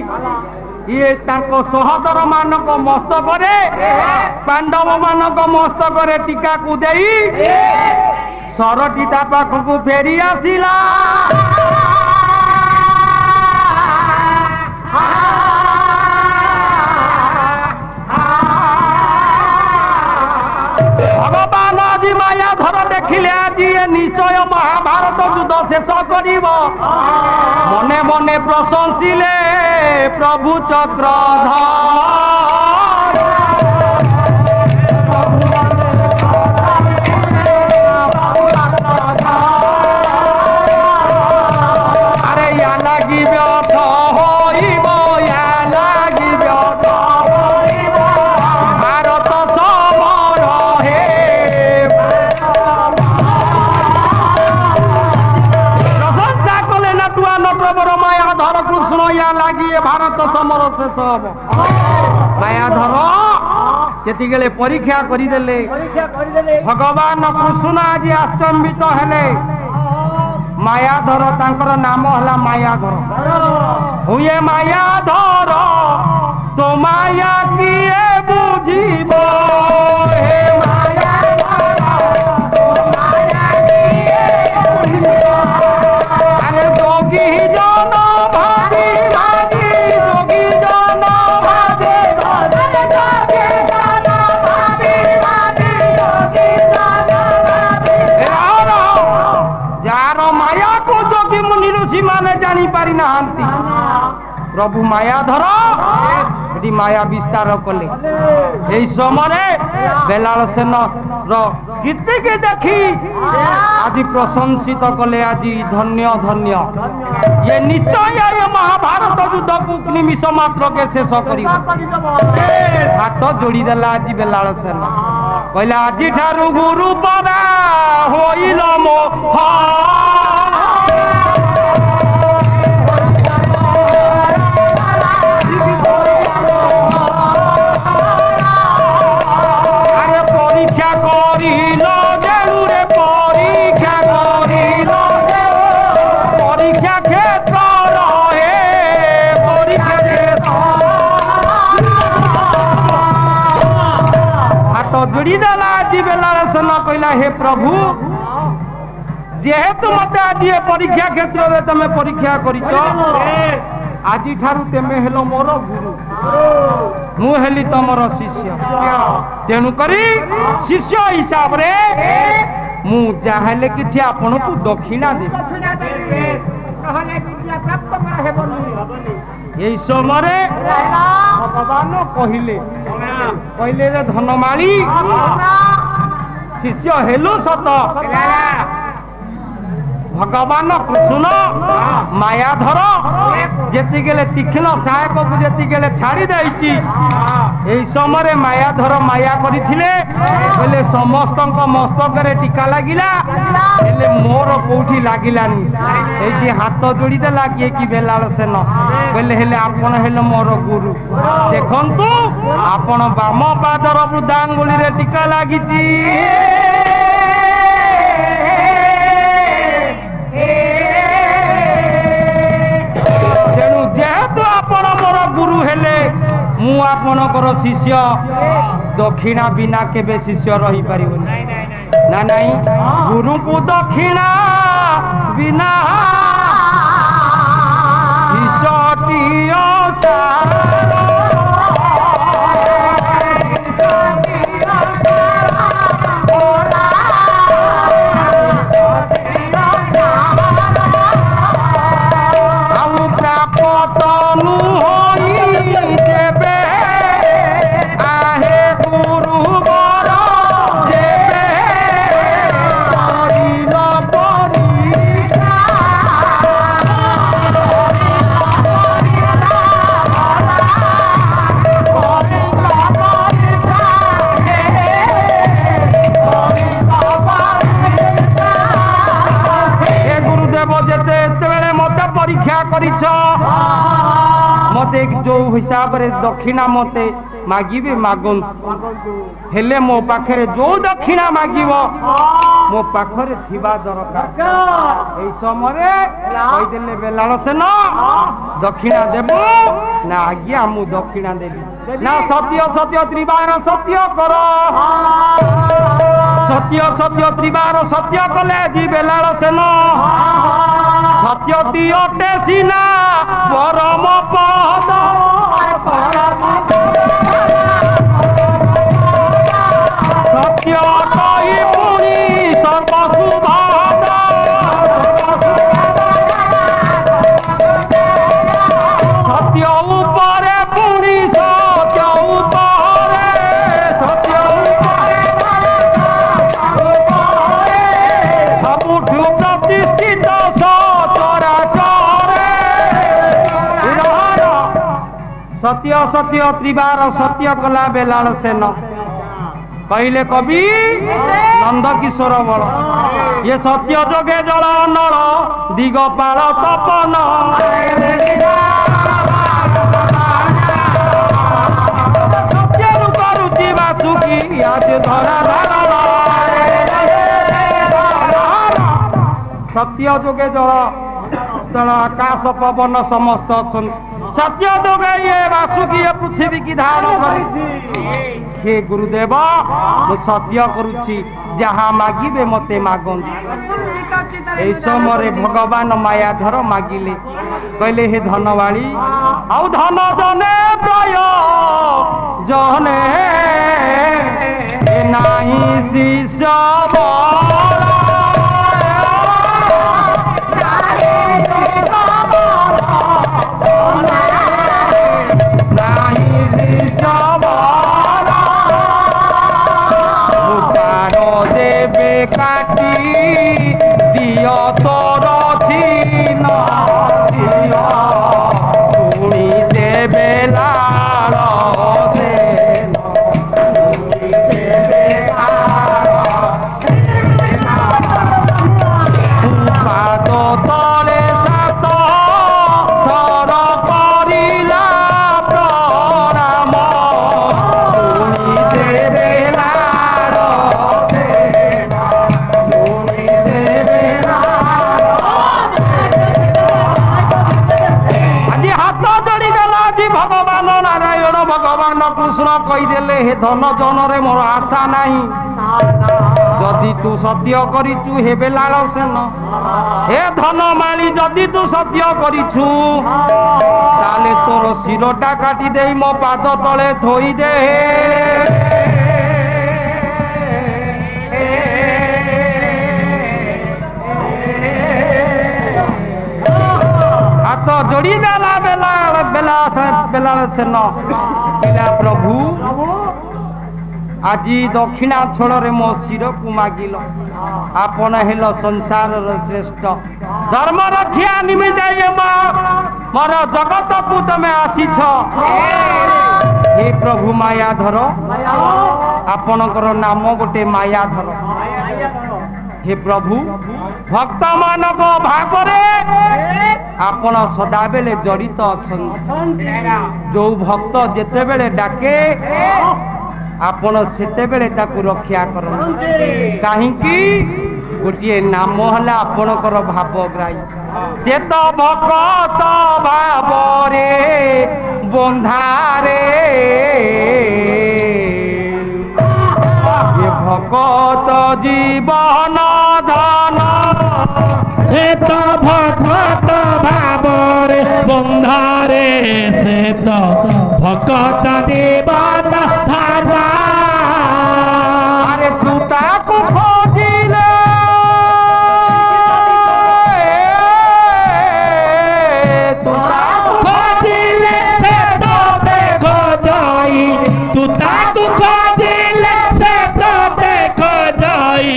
ইয়ে তাঙ্ক সহদর মানক মস্তকরে পাণ্ডব মানক মস্তকরে টিকাকু দেই সরটি তা পাখকু ফেরি আসিলা ভগবান আজি মায়া ধর দেখিলে আজি নিশ্চয় মহাভারত যুদ্ধ শেষ করিব মনে মনে প্রশংসিলে প্রভু চক্রধর আরে ইয়া লাগিবে অর্থ হইব ইয়া লাগিবে অর্থ হইব ভারত সমর হে প্রশংসা কলে না তুয়া নটবর মায়া ধর কৃষ্ণ ইয়া লাগিয়ে ভারত সমর শেষ হব মায়া ধর যেতিকেলে পরীক্ষা করিদেলে ভগবান কৃষ্ণ আজ আচম্বিত হেলে মায়াধর তাঙ্কর নাম হলা মায়াধর হুয়ে মায়াধর তো মায়া কিয়ে বুঝিব হে মায়াধর তো মায়া কিয়ে বুঝিব আরে যোগী জন ভাবি ভাবি যোগী জন ভাবি ভাবি যোগী জন ভাবি ভাবি যোগী জন ভাবি যার মায়া কো যোগী মুনি ঋষি মানে জানি পারি না হান্তি প্রভু মায়াধর এটি মায়া বিস্তার কলে এই সময়ে বেলাল সেন কীর্তিকে দেখি আজি প্রশংসিত কলে আজি ধন্য ধন্য ইয়ে নিশ্চয় এ মহাভারত যুদ্ধ নিমিষ মাত্রকে শেষ করিব হাত যোড়ি দেলা আজি বেলাল সেন কইলা আজি ঠারু গুরু পরা হইল মো আরে পরীক্ষা করিল দেউরে পরীক্ষা করিল পরীক্ষা ক্ষেত্র রহে পরীক্ষা ক্ষেত্র হাত যোড়ি দেলা আজি বেলাল সেন কইলা হে প্রভু যেহেতু মতে আজি পরীক্ষা ক্ষেত্রে তুমি পরীক্ষা করিছ আজি ঠারু তেমে হেল মোর গুরু মু হেলি তমর শিষ্য তেণু করি শিষ্য হিসাবে মু যাহেলে কিছু আপনাকে দক্ষিণা দেবি এই সময়ে ভগবান কহিলে কহিলে রে ধনমালী শিষ্য হেলু সত ভগবান কৃষ্ণ মায়াধর যেতে গেলে তীক্ষ্ণ সহায়ক যেতে গেলে ছাড়ি দেইছি এই সময়ে মায়াধর মায়া করিছিলে বলে সমস্ত মস্তকরে টিকা লাগিলা হেলে মোর কোউঠি লাগিলানি এই যে হাত যোড়ি দেলা কিয়ে কি বেলাল সেন বলে হেলে আপন হেলে মোর গুরু দেখন্তু আপন বাম পাদর বৃদ্ধাঙ্গুলি রে টিকা লাগিছি তেণু যেহেতু আপন মোর গুরু হেলে মু আপনার শিষ্য দক্ষিণা বিনা কেবে শিষ্য রহি পারিবনি না নাই গুরুଙ୍କୁ দক্ষিণা বিনা শিষ্যটিও ଯେତେବେଳେ ମତେ ପରୀକ୍ଷା କରିଛ ମତେ ଯୋଉ ହିସାବରେ ଦକ୍ଷିଣା ମତେ ମାଗିବେ ମାଗନ୍ତୁ ହେଲେ ମୋ ପାଖରେ ଯୋଉ ଦକ୍ଷିଣା ମାଗିବ ମୋ ପାଖରେ ଥିବା ଦରକାର। ଏଇ ସମୟରେ କହିଦେଲେ ବେଲାଳ ସେନ ଦକ୍ଷିଣା ଦେବ ନା ଆଜ୍ଞା ମୁଁ ଦକ୍ଷିଣା ଦେବି ନା ସତ୍ୟ ସତ୍ୟ ତ୍ରିବାର ସତ୍ୟ କର ସତ୍ୟ ସତ୍ୟ ତ୍ରିବାର ସତ୍ୟ କଲେ ଜି ବେଲାଳ ସେନ ସତ୍ୟଟି ଅଟେ ସିନା ପରମ ପଦ ସତ୍ୟ କହି ପୁଣି ସର୍ବସୁଭାଦ ସତ୍ୟ ଉପରେ ପୁଣି ସତ୍ୟ ଉପରେ ସତ୍ୟ ସବୁଠୁ ପ୍ରତିଷ୍ଠିତ ସଚରାଚରେ ସତ୍ୟ ସତ୍ୟ ତ୍ରିବାର ସତ୍ୟ କଲା ବେଲାଳ ସେନ କହିଲେ କବି ନନ୍ଦ କିଶୋର ବଳ ये सत्य जोगे जल नल दिगपाल तपन सत्य करुची बासुकी आज धरा सत्य जोगे जल जल आकाश पवन समस्त सत्य जोगे ये बासुकी पृथ्वी की धारण करी हे गुरुदेव मु सत्य करुची जहाँ मागिबे मते मागन ए समय भगवान मायाधर मागिले कहले हे धनवाड़ी आउ धन जने प्रय जने नाही शिष्य काटी दियो तोर थीन दियो पुणी से बेलाल पाद तले सात थर करिला प्रणाम पुणी से बेलाल भगवान नारायण भगवान कृष्ण कहीदेले हे धन जनरे मोर आशा नहीं जदि तू सत्य करिचु हे बेलाल सेन हे धन माली जदि तू सत्य करिचु ताले तोर शिरटा काटी दे मो पाद तले थोई दे हाथ जोड़ी देला बेलाल सेन कहला प्रभु आज दक्षिणा छड़े मो शिर को मागिल आपण हेल संसार श्रेष्ठ धर्म रक्षा निमित्त मोर जगत को तमे आसीछ हे प्रभु मायाधर आपणकर नाम गोटे मायाधर हे प्रभु भक्त मानक भागरे आपण सदा बेले जड़ित अच्छा जो भक्त जेते बेले डाके आपण सेते बेले ताकू रक्षा कर कहीं गोटे नाम है आपणकर भावग्राही से तो भक्त भावरे बंधारे ये भक्त जीवन धन से तो भगवत भावरे बंधारे से तो भगत जीवन धन अरे तू ताकू खोजिले तू खोजिले से तो देखो जाई तू ताकू खोजिले से तो देखो जाई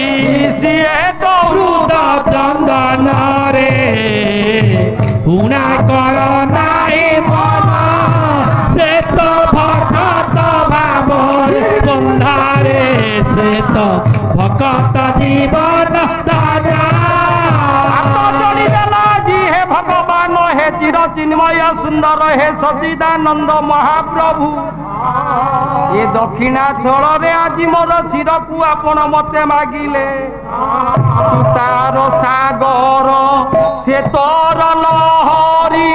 चंदन रे हुना कर नाई मन से तो भगत भाव बंधारे से तो भगत जीवन दाना हे चिर चिन्मय सुंदर हे सचिदानंद महाप्रभु ये दक्षिणा छल रे आज मोर शिर को आपण मते मागिले तू तार सागर से तोर लहरी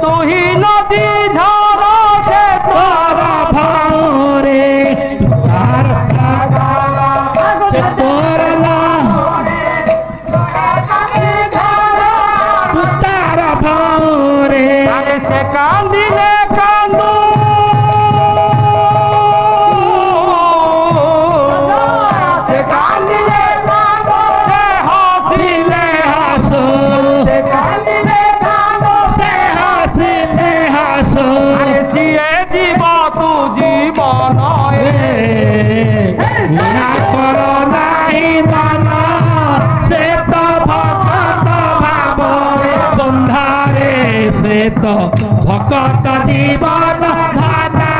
तू ही नदी झर से तोर भारे तू तार से तोर तू तार भारे अरे से कांदिले कांदू से कांदिले कांदू से हंसिले हसो से कांदिले कांदू से हंसिले हसो अरे सिए जीव तू जीवन ना करो नाही मन से तो भक्त भावरे बंधारे से तो भक्त जीवन धाना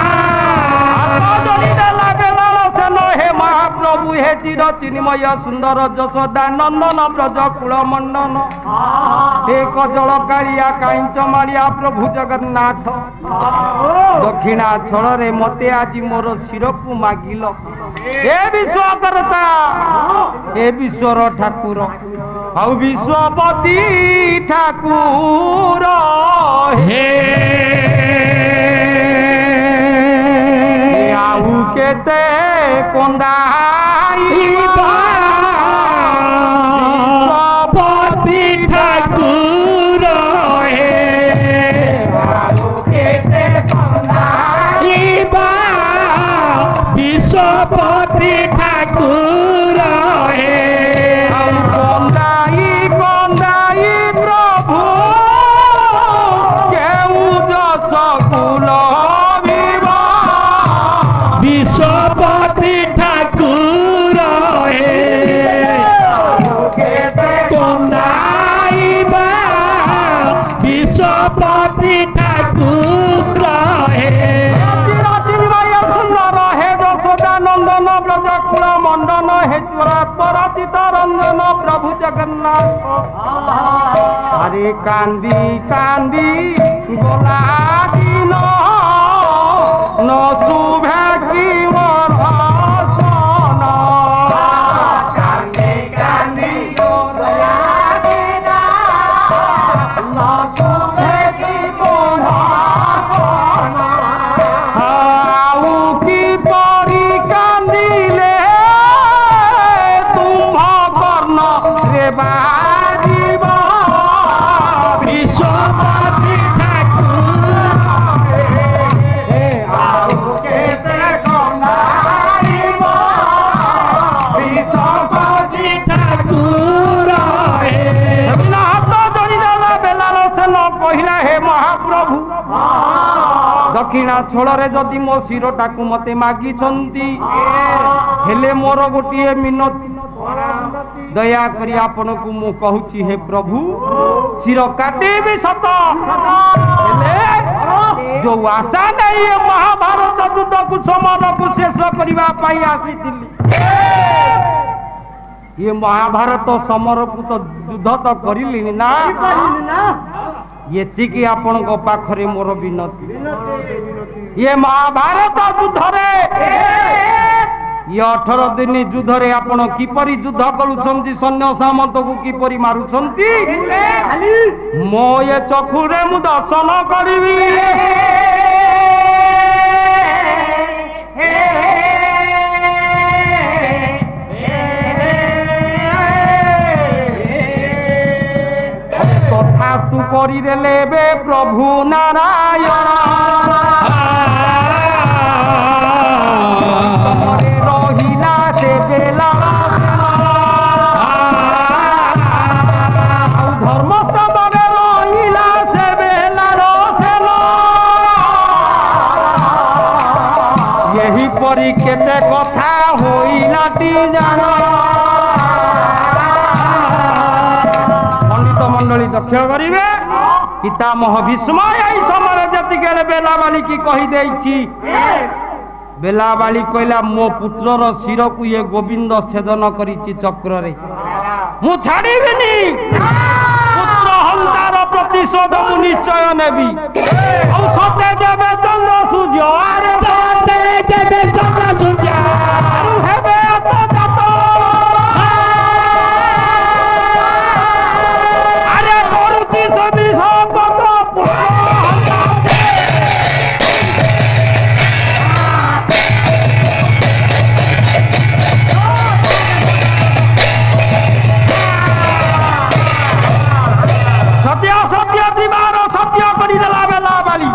हे महाप्रभु हे चिर चिन्मय सुंदर यशोदा नंदन ब्रज कुल मंडन हे कजल कालिया कांच मारिया प्रभु जगन्नाथ दक्षिणा छल रे मते आज मोर शिर को मागिल हे विश्वकर्ता हे विश्वर ठाकुर आउ विश्वपति ठाकुर हे आउ केते कोंदाइबा पति ठाकुर हे आउ केते कोंदाइबा विश्वपति ठाकुर हे आउ कोंदाई कोंदाई प्रभु केउ जस कुल विश्वपति ठाकुर हे कोंदाइबा विश्वपति ठाकुर हे सुंदर हे यशोदानंदन ब्रज कुल मंडन हे पराचित रंजन प्रभु जगन्नाथ हरे कांदी कांदी गोला दिन न शुभे की मोर हसन कांदी कांदी गोला दिन न शुभे की मोर हसन आउ की परी कांदिले तुम कर्ण रे बाजिब विश्वपति ठाकुर आउ केते कन्दाइब विश्वपति ठाकुर हे हाथ जोड़ीदेला बेलार से न कहला हे महाप्रभु दक्षिणा छल रे जदि मो शिरटा को मते मागिछंती हेले मोर गोटिए मिनती दया करी आपण को मु कहूची हे प्रभु शिर काटेबी सत हेले जो आशा नहीं ये महाभारत युद्ध को समान को शेष करबा पाई आसीथिली ये महाभारत समर को तो युद्ध तो करिली ना ये आपण पाखरे मोर विनती ये महाभारत युद्ध रे ये 18 दिन युद्ध रे आपण किपरि युद्ध करूछंती सैन्य सामंत को किपरि मारुछंती मो ये चक्षुरे मु दर्शन करिवी तथास्तु करिदेले बे प्रभु नारायण रहिला से बेला धर्म स्तंभरे रहिला से बेला रोसेन यही परी केते कथा होइला ती जान मंडली दक्ष करिवे पितामह भीष्म यही समय जति गेले बेला बाली की कही देछि बेला बाली कहला मो पुत्रर शिर को ये गोविंद छेदन करिछि चक्र रे मु छाड़ीबिनी पुत्र हंतार प्रतिशोध मु ନିଶ୍ଚୟ ନେବି ଆଉ ସତେ ଦେବେ ଚନ୍ଦ୍ର ସୂର୍ଯ୍ୟ ଆରେ ସତେ ଦେବେ ଚନ୍ଦ୍ର ସୂର୍ଯ୍ୟ ହେବେ ଅତଜାତ ଆରେ କରୁଛି ସବି ସପତ ସତ୍ୟ ସତ୍ୟ ଦିବାର ସତ୍ୟ କରିଦେଲା ବେଲା ବାଲି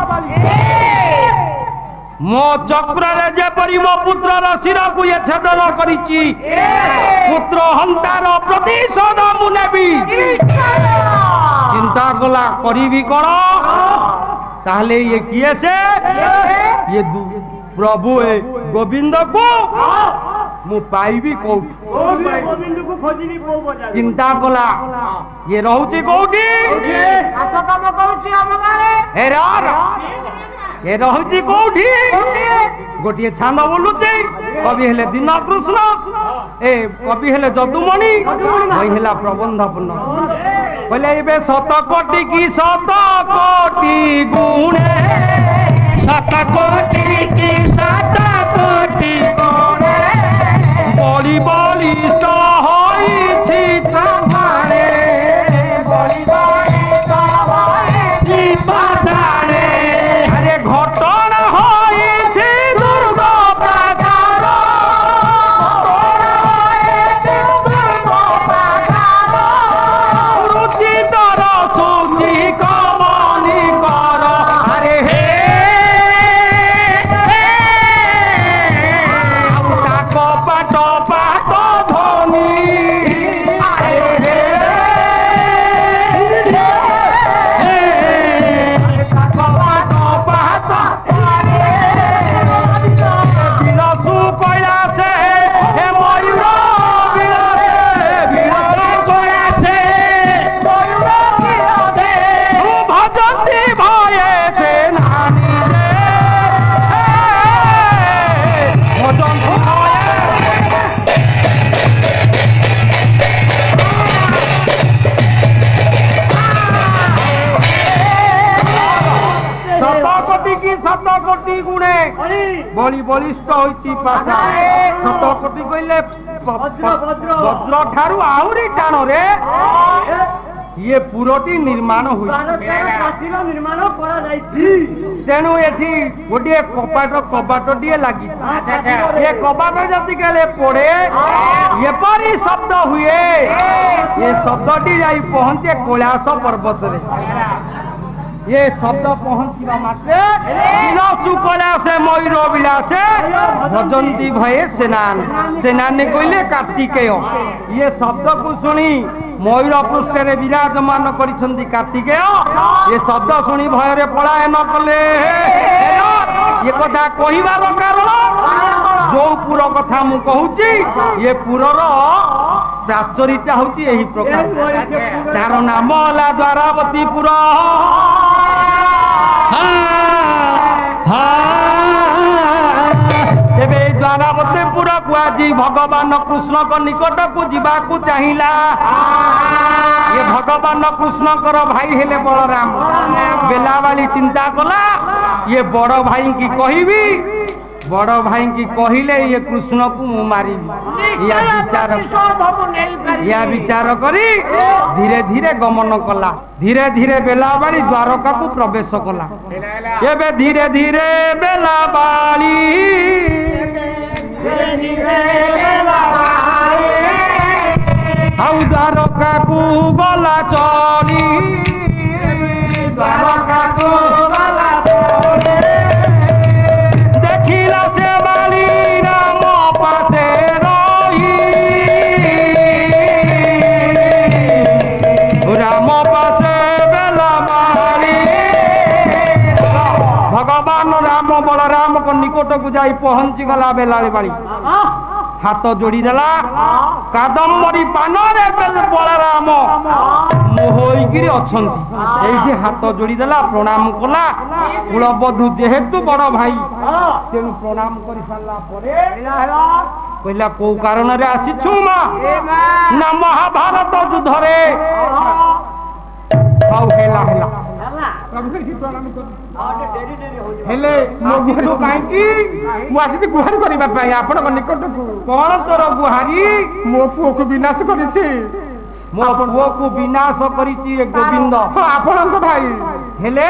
ମୋ ଚକ୍ରରେ ଯେପରି ମୋ ପୁତ୍ରର ଶିରକୁ ଏ ଛେଦନ କରିଛି ପୁତ୍ର ହନ୍ତାର ପ୍ରତିଶୋଧ ମୁଁ ନେବି ଚିନ୍ତା କଲା କରିବି କଣ ତାହେଲେ ଇଏ କିଏ ସେ ଇଏ ପ୍ରଭୁ ଏ ଗୋବିନ୍ଦକୁ ମୁଁ ପାଇବି କୋଉଠି ଗୋବିନ୍ଦକୁ ଖୋଜିବି କୋଉ ବଜାର ଚିନ୍ତା କଲା ଇଏ ରହୁଛି କୋଉଠି ହାତ କାମ କରୁଛି ଆମ ଗାଁରେ ଏ ରହୁଛି କୋଉଠି ଗୋଟିଏ ଛାନ୍ଦ ବୁଲୁଛି କବି ହେଲେ ଦୀନ କୃଷ୍ଣ ଏ କବି ହେଲେ ଯଦୁମଣି ବହି ହେଲା ପ୍ରବନ୍ଧ ପୂର୍ଣ୍ଣ କହିଲେ ଏବେ ଶତ କୋଟି କି ଶତ କୋଟି ଗୁଣେ ଶତ କୋଟି କି ଶତ କୋଟି ବଳି ବଳିଷ୍ଠ ହୋଇଛି ତାମାନେ ଶିବ ଜାଣେ ଆରେ ଘଟଣା ହୋଇଛି ଦୁର୍ଗ ପ୍ରାକାର ରୁଚିତର ସୁଚି କମନି କର ଆରେ ହେ ଆଉ ତାକ ପାଟ ପାଟ ଧନି ଆରେ ହେ ତାକ ପାଟ ପାଟ ବିରସୁ କୈଳାସେ ହେ ମୟୂର ବିରସେ ଭଜନ୍ତି ଭয়ে ସେ ନାନୀ ରେ ଭଜନ୍ତି ଭয়ে ଶତ କୋଟି କି ଶତ କୋଟି ଗୁଣେ ବଳି ବଳିଷ୍ଠ ହୋଇଛି ପାଶା ଶତ କୋଟି କହିଲେ ବଜ୍ର ଠାରୁ ଆହୁରି ଟାଣରେ ଇଏ ପୁରଟି ନିର୍ମାଣ ହୋଇଛି ନିର୍ମାଣ କରାଯାଇଛି ତେଣୁ ଏଠି ଗୋଟିଏ କବାଟଟିଏ ଲାଗିଛି ଏ କବାଟ ଯେତିକି ପଡେ ଏପରି ଶବ୍ଦ ହୁଏ ଏ ଶବ୍ଦଟି ଯାଇ ପହଞ୍ଚେ କୈଳାସ ପର୍ବତରେ ये शब्द पहुंचवा मात्रे दिनसु कैलासे मयूर विलासे भजंती भये सेनान सेनान ने कहले कार्तिकेय ये शब्द को सुनी मयूर पृष्ठे विराजमान करिसंती कार्तिकेय ये शब्द सुनी भୟରେ पलायन कले ये कथा कहिबार कारण जो पुर कथा मु कहूची ये पुरर प्राचुर्यता होची एही प्रकार तार नाम होला द्वारावतीपुर तेबे द्वारावतीपुर को आज भगवान कृष्ण को निकट को जीवा को चाहिला ये भगवान कृष्ण कर भाई हेले बलराम बेला वाली चिंता कला ये बड़ भाई की कहबी बड़ भाई की कहले ये कृष्ण को मु मारी या विचार करी धीरे धीरे गमन कला धीरे धीरे बेलाबाड़ी द्वारका को प्रवेश कला एबे धीरे धीरे बेलाबाड़ी आउ द्वारका को गला चली द्वारका को गला चली देखिला से बाली राम पासे रही राम पासे बेला बाड़ी भगवान राम बलराम को निकट को जाई पहुंची गला बेला बाड़ी हाथ जोड़ी देला कादम्बरी पानरे बलराम मोहईगिरी अछंती एठी हाथ जोड़ी देला प्रणाम कला कुलबधू जेहेतु बड़ भाई तेणु प्रणाम करि सारला परे कहला को कारण रे आसीछु मा ना महाभारत युद्ध रे हाउ हेला हेला ହେଲେ ମୁଁ କାହିଁକି ମୁଁ ଆସିଛି ଗୁହାରି କରିବା ପାଇଁ ଆପଣଙ୍କ ନିକଟକୁ। କଣ ତୋର ଗୁହାରି? ମୋ ପୁଅକୁ ବିନାଶ କରିଛି। ମୋ ପୁଅକୁ ବିନାଶ କରିଛି ଏ ଗୋବିନ୍ଦ ଆପଣଙ୍କ ଭାଇ। ହେଲେ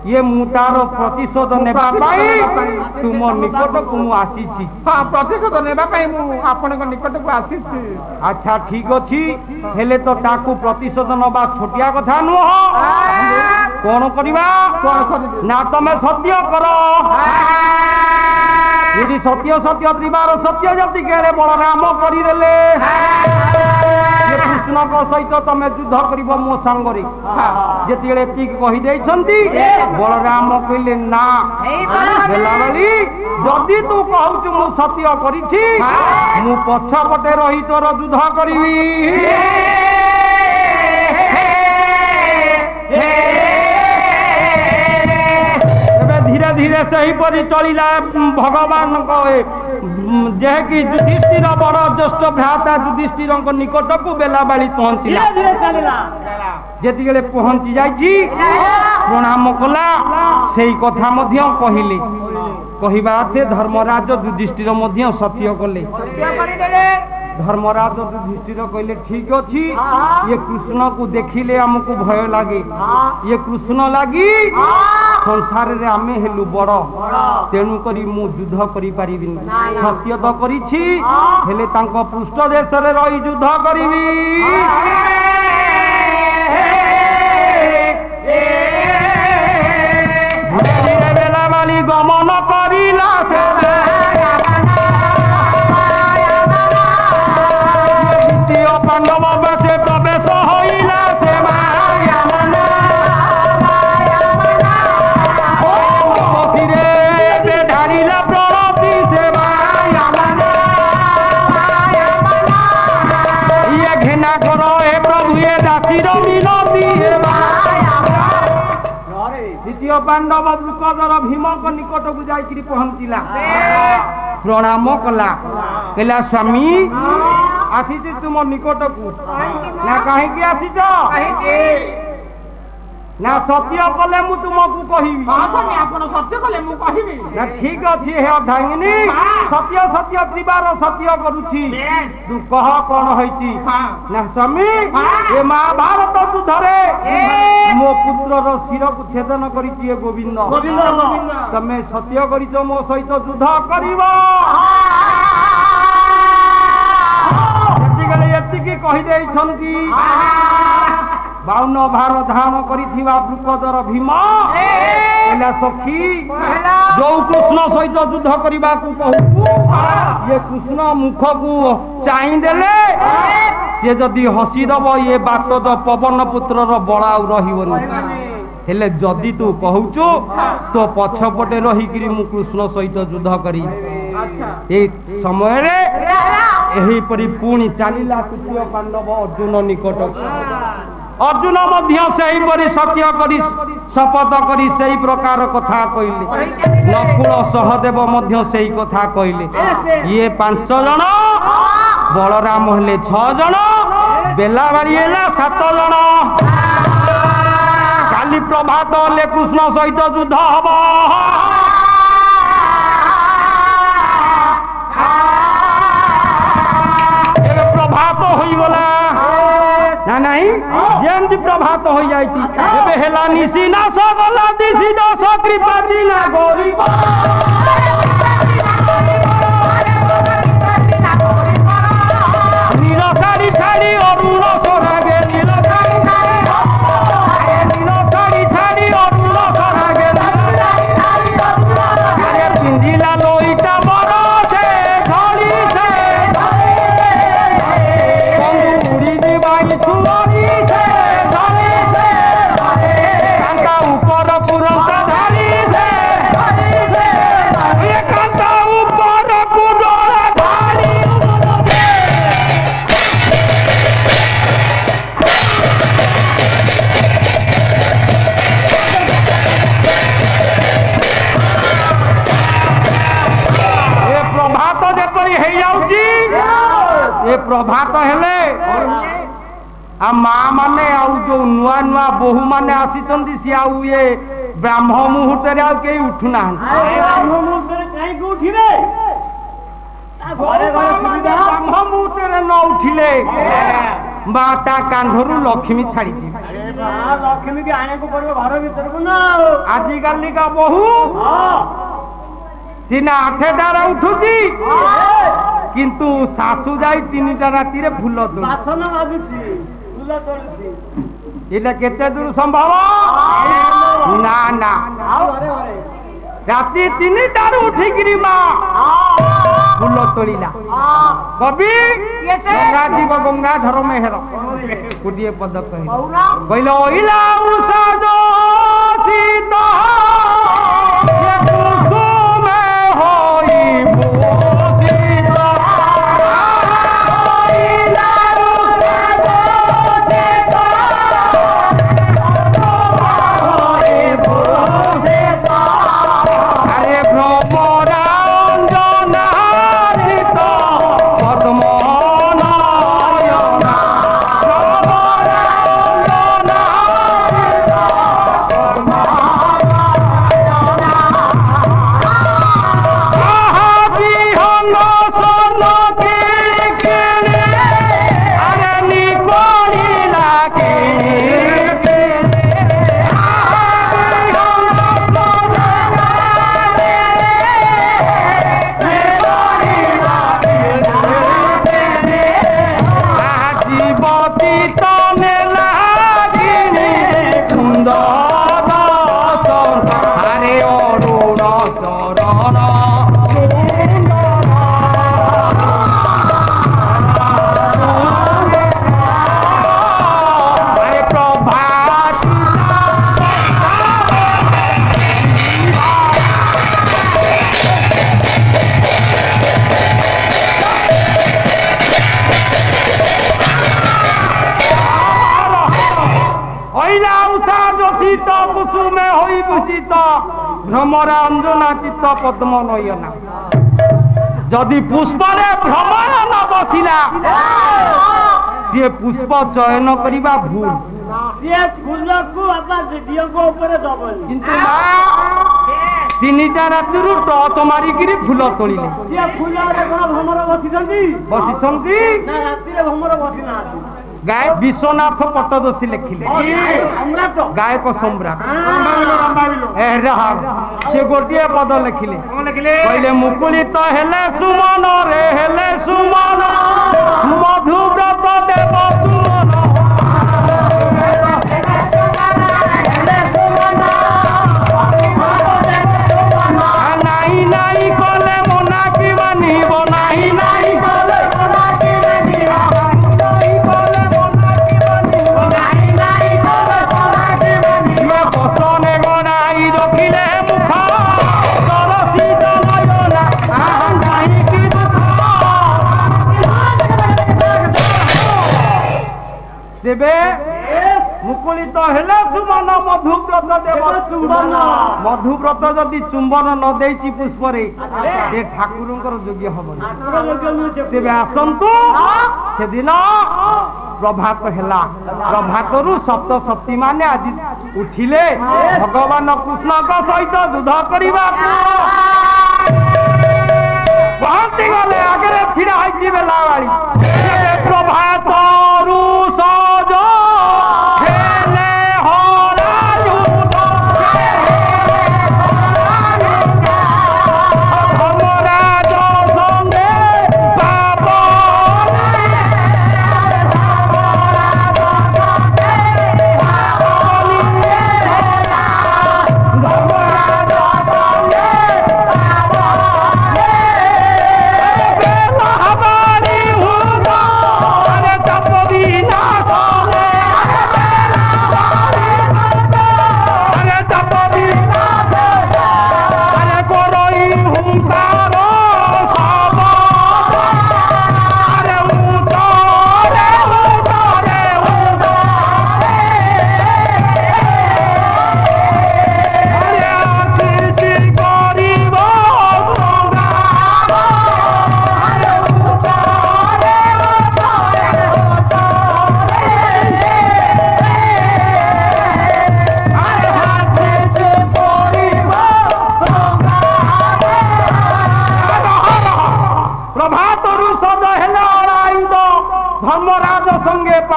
ଇଏ ମୁଁ ତାର ପ୍ରତିଶୋଧ ନେବା ପାଇଁ ତୁମ ନିକଟକୁ ମୁଁ ଆସିଛି। ପ୍ରତିଶୋଧ ନେବା ପାଇଁ ମୁଁ ଆପଣଙ୍କ ନିକଟକୁ ଆସିଛି। ଆଚ୍ଛା ଠିକ ଅଛି, ହେଲେ ତ ତାକୁ ପ୍ରତିଶୋଧ ନେବା ଛୋଟିଆ କଥା ନୁହଁ। କଣ କରିବା? ନା ତମେ ସତ୍ୟ କର। ଯଦି ସତ୍ୟ ସତ୍ୟ ତ୍ରିବାର ସତ୍ୟ ଯଦି କେଡ଼େ ବଳରାମ କରିଦେଲେ କୃଷ୍ଣଙ୍କ ସହିତ ତମେ ଯୁଦ୍ଧ କରିବ ମୋ ସାଙ୍ଗରେ। ଯେତେବେଳେ ଏତିକି କହିଦେଇଛନ୍ତି ବଳରାମ କହିଲେ ନା ବେଲାବେଳି ଯଦି ତୁ କହୁଛୁ ମୁଁ ସତ୍ୟ କରିଛି ମୁଁ ପଛପଟେ ରହି ତୋର ଯୁଦ୍ଧ କରିବି। ଏବେ ଧୀରେ ଧୀରେ ସେହିପରି ଚଳିଲା ଭଗବାନଙ୍କ ଯେକି ଯୁଧିଷ୍ଠିର ବଡ଼ ଜ୍ୟେଷ୍ଠ ଭ୍ରାତା ଯୁଧିଷ୍ଠିରଙ୍କ ନିକଟକୁ ବେଲାବାଳି ପହଞ୍ଚିଲା। ଯେତିବେଳେ ପହଞ୍ଚି ଯାଇଛି ପ୍ରଣାମ କଲା, ସେଇ କଥା ମଧ୍ୟ କହିଲେ। କହିବା ଅର୍ଥେ ଧର୍ମରାଜ ଯୁଧିଷ୍ଠିର ମଧ୍ୟ ସତ୍ୟ କଲେ। ଧର୍ମରାଜ ଯୁଧିଷ୍ଠିର କହିଲେ ଠିକ ଅଛି, ଇଏ କୃଷ୍ଣକୁ ଦେଖିଲେ ଆମକୁ ଭୟ ଲାଗେ। ଇଏ କୃଷ୍ଣ ଲାଗି ସଂସାରରେ ଆମେ ହେଲୁ ବଡ଼, ତେଣୁକରି ମୁଁ ଯୁଦ୍ଧ କରିପାରିବିନି। ସତ୍ୟ ତ କରିଛି, ହେଲେ ତାଙ୍କ ପୃଷ୍ଠ ଦେଶରେ ରହି ଯୁଦ୍ଧ କରିବି। ବେଲାବାଳି ଗମନ କରିଲା ପାଣ୍ଡବ ବେଶେ ପ୍ରବେଶ ହୋଇଲା ସେ ଢାଳିଲା ପ୍ରଣତି ସେ ଇଏ ଘେନା କର ଏ ପ୍ରଭୁ ଏ ଦାସୀର ମିନତି। ଦ୍ୱିତୀୟ ପାଣ୍ଡବ ବୃକୋଦର ଭୀମଙ୍କ ନିକଟକୁ ଯାଇକରି ପହଞ୍ଚିଲା, ପ୍ରଣାମ କଲା। କହିଲା ସ୍ୱାମୀ ଆସିଛି ତୁମ ନିକଟକୁ। ନା କାହିଁକି ଆସିଛ? ନା ସତ୍ୟ କଲେ ମୁଁ ତୁମକୁ କହିବି। ଆପଣ ସତ୍ୟ କଲେ ମୁଁ କହିବି। ନା ଠିକ ଅଛି ହେ ଅର୍ଦ୍ଧାଙ୍ଗିନୀ, ସତ୍ୟ ସତ୍ୟ ତ୍ରିବାର ସତ୍ୟ କରୁଛି। ତୁ କହ କଣ ହେଇଛି? ନା ସ୍ୱାମୀ ଏ ମହାଭାରତ ଯୁଦ୍ଧରେ ମୋ ପୁତ୍ରର ଶିରକୁ ଛେଦନ କରିଛି ଏ ଗୋବିନ୍ଦ। ତମେ ସତ୍ୟ କରିଛ ମୋ ସହିତ ଯୁଦ୍ଧ କରିବ। ଏତିକି କହିଦେଇଛନ୍ତି। 52 ଭାର ଧାରଣ କରିଥିବା ବୃକୋଦର ଭୀମ କହିଲା ସଖୀ ଯୋଉ କୃଷ୍ଣ ସହିତ ଯୁଦ୍ଧ କରିବାକୁ କହୁଛୁ ଇଏ କୃଷ୍ଣ ମୁଖକୁ ଚାହିଁ ଦେଲେ ସେ ଯଦି ହସିଦବ ଇଏ ବାଟଦ ପବନ ପୁତ୍ରର ବଳ ଆଉ ରହିବନି। ହେଲେ ଯଦି ତୁ କହୁଛୁ ତୋ ପଛପଟେ ରହିକିରି ମୁଁ କୃଷ୍ଣ ସହିତ ଯୁଦ୍ଧ କରିବି। এই ସମୟରେ ଏହିପରି ପୁଣି ଚାଲିଲା ତୃତୀୟ ପାଣ୍ଡବ ଅର୍ଜୁନ ନିକଟକୁ। ଅର୍ଜୁନ ମଧ୍ୟ ସେହିପରି ସତ୍ୟ କରି ଶପଥ କରି ସେହି ପ୍ରକାର କଥା କହିଲେ। ନକୁଳ ସହଦେବ ମଧ୍ୟ ସେହି କଥା କହିଲେ। ଇଏ 5 ଜଣ, ବଳରାମ ହେଲେ 6 ଜଣ, ବେଲାବାଳି ହେଲା 7 ଜଣ। କାଲି ପ୍ରଭାତ ହେଲେ କୃଷ୍ଣ ସହିତ ଯୁଦ୍ଧ ହବ। प्रभात होईगला ना नहीं जेमती प्रभात हो जाइती एबे हेला निसी ना सबला दिसी दस कृपा दिना गौरी नील साड़ी साड़ी अरुण सोरागे नील साड़ी साड़ी अरुण सोरागे अरे पिंजिला लोईटा बड़ा से झड़ी से प्रभात हेले आ माँ माने आउ जो नुआ नुआ बोहू माने आसीचंदी सी आउ ये ब्राह्म मुहूर्त रे आउ केई उठुना ब्राह्म मुहूर्त रे काई को उठिले घरे घरे सुविधा ब्राह्म मुहूर्त रे न उठिले बाटा कांधरू लक्ष्मी छाड़ी दी लक्ष्मी के आने को पड़ो घर भीतर को ना आजि काली का बोहू सीना 8टा उठुची किंतु सासू जाई 3टा राती रे फूल तोड़ बासन भाजुची फूल तोड़ुची एटा केते दूर संभव ना ना घरे घरे राती 3टा उठी गिरी मां फूल तोड़िला कवि गंगा जीव गंगा धर में हेर गुडिए पद कहलो ओइला उषा जो सीता ये कुसुम होई बोसीता ओइला उषा जो सीता होई बोसीता अरे भ्रमरा भ्रमरा अंजना चित्त पद्म नयना जदि पुष्परे भ्रमर न बसिला सी पुष्प चयन करवा भूल सी फूल को बाबा दिदियो को ऊपर दबनी किंतु 3टा राति टॉर्च मारिकी फूल तोड़िले सी फूल रे कोन भ्रमर बसिछंती ना राति रे भ्रमर बसिना गाय विश्वनाथ पट्टदोषी लिखिले गायक सम्राट से गोटे पद लिखिले कहले मुकुलित हेले सुमन रे हेले सुमन मधुव्रत देव सुमन नाई नाई कले मना की बानिब नाई नाई कले मना की बानिब देवे मुकुलित हेले सुमन मधुव्रत देव चुंबन मधुव्रत जदि चुंबन न देछि पुष्परे से ठाकुरंकर योग्य हबन तेबे आसंतु से दिन प्रभात हेला प्रभातरु सप्तशती माने आज उठिले भगवान कृष्ण का सहित युद्ध करिबा पहुंची गले आगे छिड़ा होइछि बेलावाली प्रभातरु सज हेले हरा युद्ध धर्मराज संगे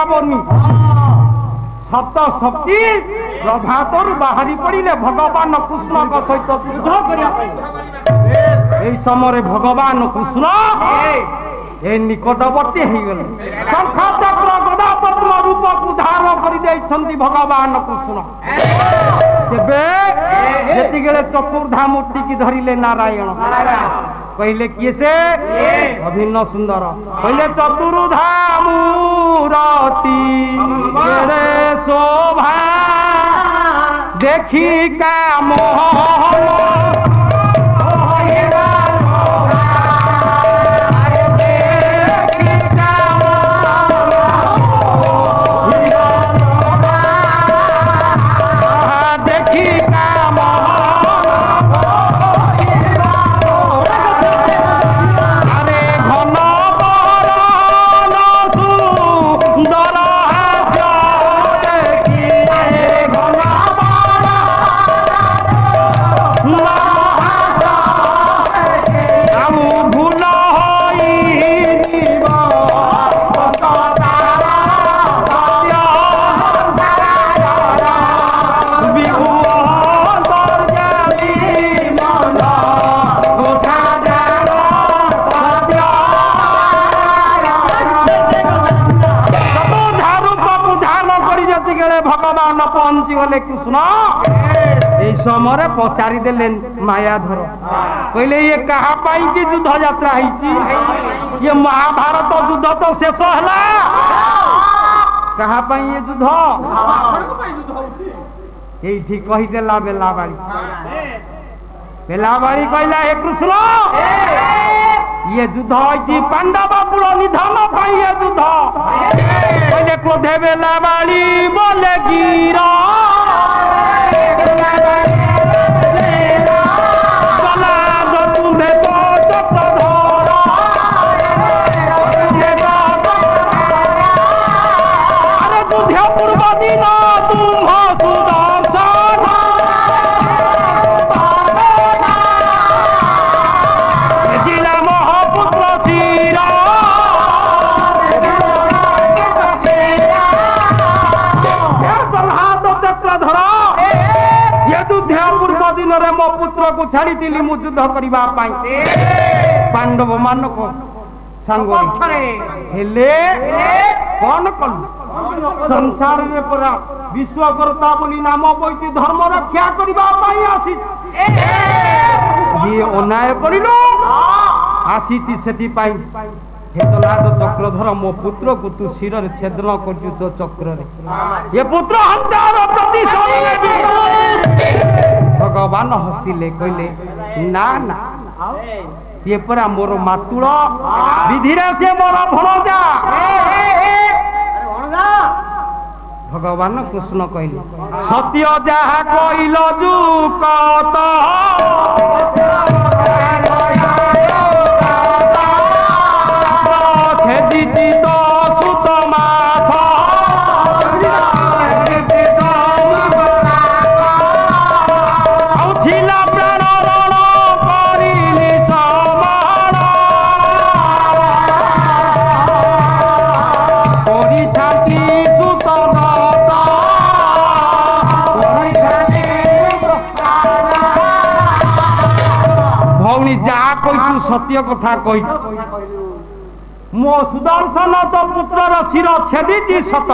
पावनी सप्त शक्ति प्रभातर बाहरी पड़े भगवान कृष्ण सहित युद्ध करने समय भगवान कृष्ण ए निकटवर्ती हो गले शंख चक्र गदा पद्म रूप को धारण कर भगवान कृष्ण तेबे चतुर्धा मूर्ति की धरिले नारायण कहले किए से अभिन्न सुंदर कहले चतुर्धा मूर्ति शोभा देखी का मोहन भगवान पहुंची गले कृष्ण ये समय पचारि देले मायाधर कहले ये कहा पाई कि युद्ध यात्रा ये महाभारत युद्ध तो शेष है कहा पाई ये युद्ध ये कहीदेला बेलाबाड़ी बेलाबाड़ी कहला हे कृष्ण ये युद्ध पांडव कुल निधन पाई ये युद्ध कहले क्रोधे बेलाबाड़ी बोले गिरा पूर्व दिन तुम सुदर्शन जिला महापुत्र शिरा चक्रधर ये युद्ध पूर्व दिन मो पुत्र को छाड़ी मु युद्ध करने पांडव मान को सांग हेले कौन कलु संसार में परा विश्वकर्ता बोली नाम बोई धर्म रक्षा करने ये अन्याय करिलो आसीती सेति पाई हेतनाद चक्रधर मो पुत्र को तू शिर छेदन कर चक्र ये पुत्र हत्यार भगवान हसिले कहले ना ना ये परा मोर मातुल विधिरे से मोर भणजा भगवान कृष्ण कहले सत्य जहा कहल जुकत सुत माथ औथिला प्राण रण करिली समान परिछाती सुत भौणी जहा कही सत्य कथा कही मो सुदर्शन तो पुत्रर शिर छेदी सत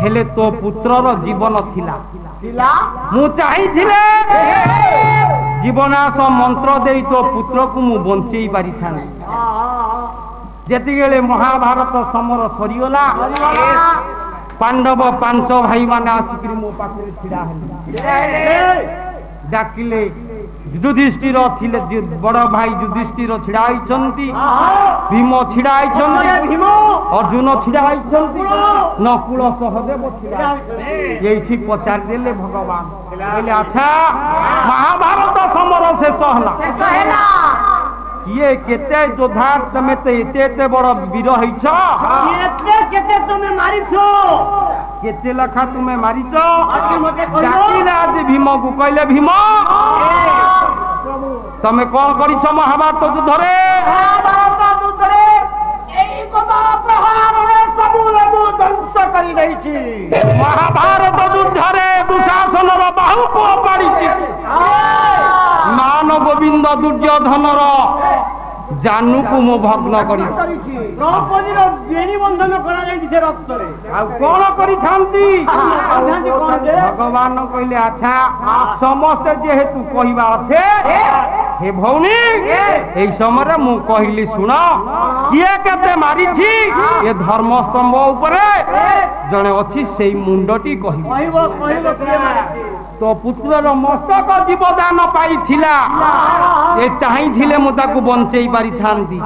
हेले तो पुत्रर जीवन थिला मु चाही जीवनाश मंत्र दे तो पुत्र को मु बंचई पारि था जेतिगेले महाभारत समर सरीगला पांडव पांच भाई माने आसिक मो पाखरे छिड़ा डाकिले युधिष्ठिर थिले बड़ भाई युधिष्ठिर छिड़ाई भीम छिड़ाई अर्जुन छिड़ाई नकुल सहदेव ये पचार देले भगवान कहले अच्छा महाभारत समर शेष है ये केते योद्धा तमे तो एते बड़ वीर होइछ केते तुमे मारिछो केते लखा तुमे मारिछो आज भीम को कहले भीम तमे कौन करिछ महाभारत युद्ध रे एई गदा प्रहार रे सबु ମାରି ଦେଇଛି। ମହାଭାରତ ଯୁଦ୍ଧରେ ଦୁଶାସନର ବାହୁ ପୁଅ ପାଡ଼ିଛି। ମାନ ଗୋବିନ୍ଦ ଦୁର୍ଯ୍ୟୋଧନର ଜାନୁକୁ ମୁଁ ଭଗ୍ନ କରିଛି। ଦ୍ରୌପଦୀର ବେଣୀ ବନ୍ଧନ କରାଯାଇଛି ସେ ରକ୍ତରେ। ଆଉ କଣ କରିଥାନ୍ତି? ଭଗବାନ କହିଲେ ଆଚ୍ଛା ସମସ୍ତେ ଯେହେତୁ କହିବା ଅଛେ ହେ ଭଉଣୀ ଏଇ ସମୟରେ ମୁଁ କହିଲି ଶୁଣ କିଏ କେତେ ମାରିଛି ଏ ଧର୍ମସ୍ତମ୍ଭ ଉପରେ ଜଣେ ଅଛି ସେଇ ମୁଣ୍ଡଟି କହିବ। ତୋ ପୁତ୍ରର ମସ୍ତକ ଜୀବଦାନ ପାଇଥିଲା ଏ ଚାହିଁଥିଲେ ମୁଁ ତାକୁ ବଞ୍ଚେଇ ପାରିଥାନ୍ତି।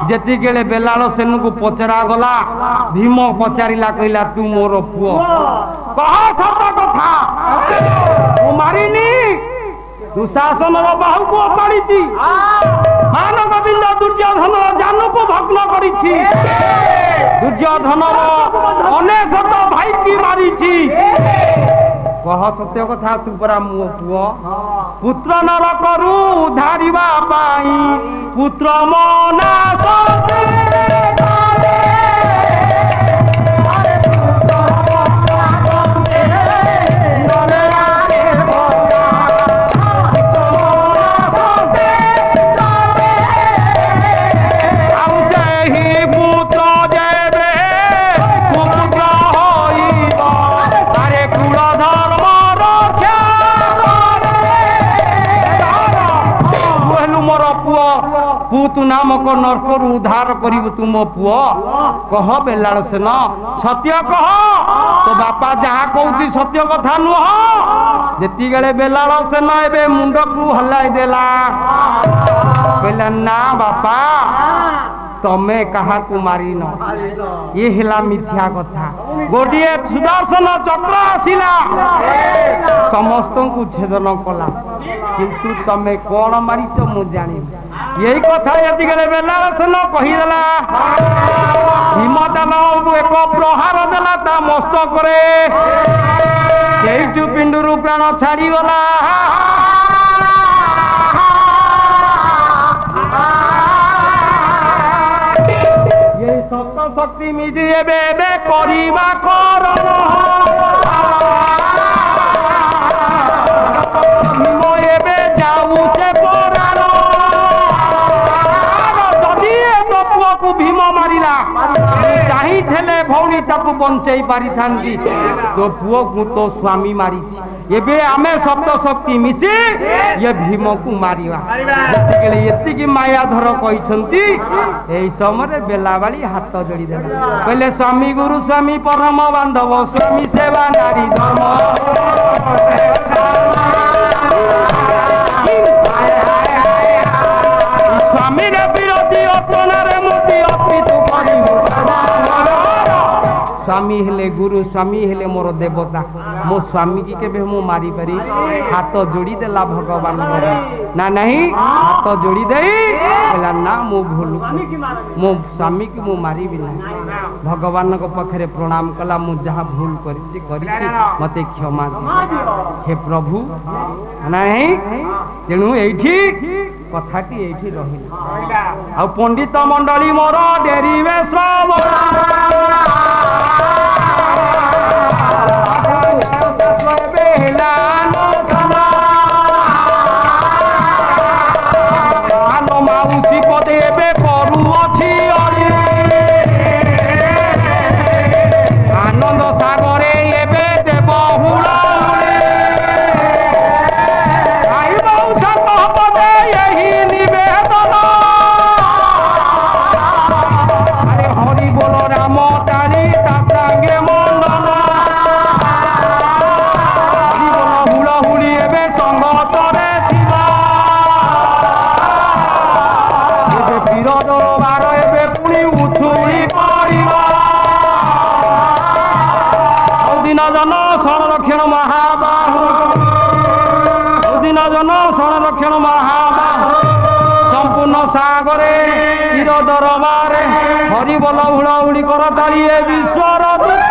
ଯେତିକିବେଳେ ବେଲାଳ ସେନକୁ ପଚରା ଗଲା ଭୀମ ପଚାରିଲା କହିଲା ତୁ ମୋର ପୁଅ କହ ସତ କଥା ମୁଁ ମାରିନି ଦୁଶାସନର ବାହୁକୁ ଅପାଡ଼ିଛି ମାନ ଗୋବିନ୍ଦ ଦୁର୍ଯ୍ୟୋଧନର ଜାନୁକୁ ଭଗ୍ନ କରିଛି ଦୁର୍ଯ୍ୟୋଧନର ଅନେଶତ ଭାଇକି ମାରିଛି କହ ସତ୍ୟ କଥା ତୁ ପରା ମୋ ପୁଅ ପୁତ୍ର ନରକରୁ ଉଦ୍ଧାରିବା ପାଇଁ ପୁତ୍ର ମନା तू नामक नरकरू उद्धार करू तु मो पुओ कह बेलाल सेन सत्य कह तो बापा जहा कहती सत्य कथा नुह जी बेलाल सेन ए मुंड को हलाई देला कहला ना बापा तमे कहा मारी न ये हिला मिथ्या कथा गोटे सुदर्शन चक्र आसिला समस्त को छेदन कला किंतु तमे कौन मारिच मु जानी यही कथा यदि बेलाल सेन कहीदेला भीमदान एक प्रहार देला ता मस्तक पिंडरू प्राण छाड़ीगला ये सप्त शक्ति मिली एबे करिबा करम भीम एबे जाऊ से परार जदि तो पुआ को भीम मारिला चाही थेले भौणी ताकू बंचई पारि थांती तो पुआ को तो स्वामी मारी एबे आमे सप्त शक्ति मिसी ये भीम को मारिवा एति मायाधर कहिसंती एई समय बेलावाली हाथ जोड़ी देला कहले स्वामी गुरु स्वामी परम बांधव स्वामी सेवा नारी धर्म स्वामी रे विरोधी अपनारे मुक्ति अर्पित करिबो स्वामी हेले गुरु स्वामी हेले मोर देवता मो स्वामी की केबे मु मारी पारी हाथ जोड़ी देला भगवान ना नहीं हाथ जोड़ी देई कहला ना मु भूल मो स्वामी की मु मारी भी ना भगवान को पखरे प्रणाम कला मु जहा भूल करी मते क्षमा हे प्रभु नहीं तेणु एठी कथाटी एठी रहिला आ पंडित मंडली मोर डेरिवे सब माउसी पदे एबे करू अछि आनंद सागरे एबे देव हुड़ा आई मौसा पदे यही निवेदन अरे हरि बोल राम तारी तांगे मंडन हरि बोल हुड़ा हुड़ी एबे संगतरे दरबार एबे पुणी उछुली पड़िबा दिन जन संरक्षण महाबाहु दिन जन संरक्षण महाबाहु संपूर्ण सागरे तीर दरबार हरि बोल हुड़ा हुड़ी कर ताली विश्वर दुख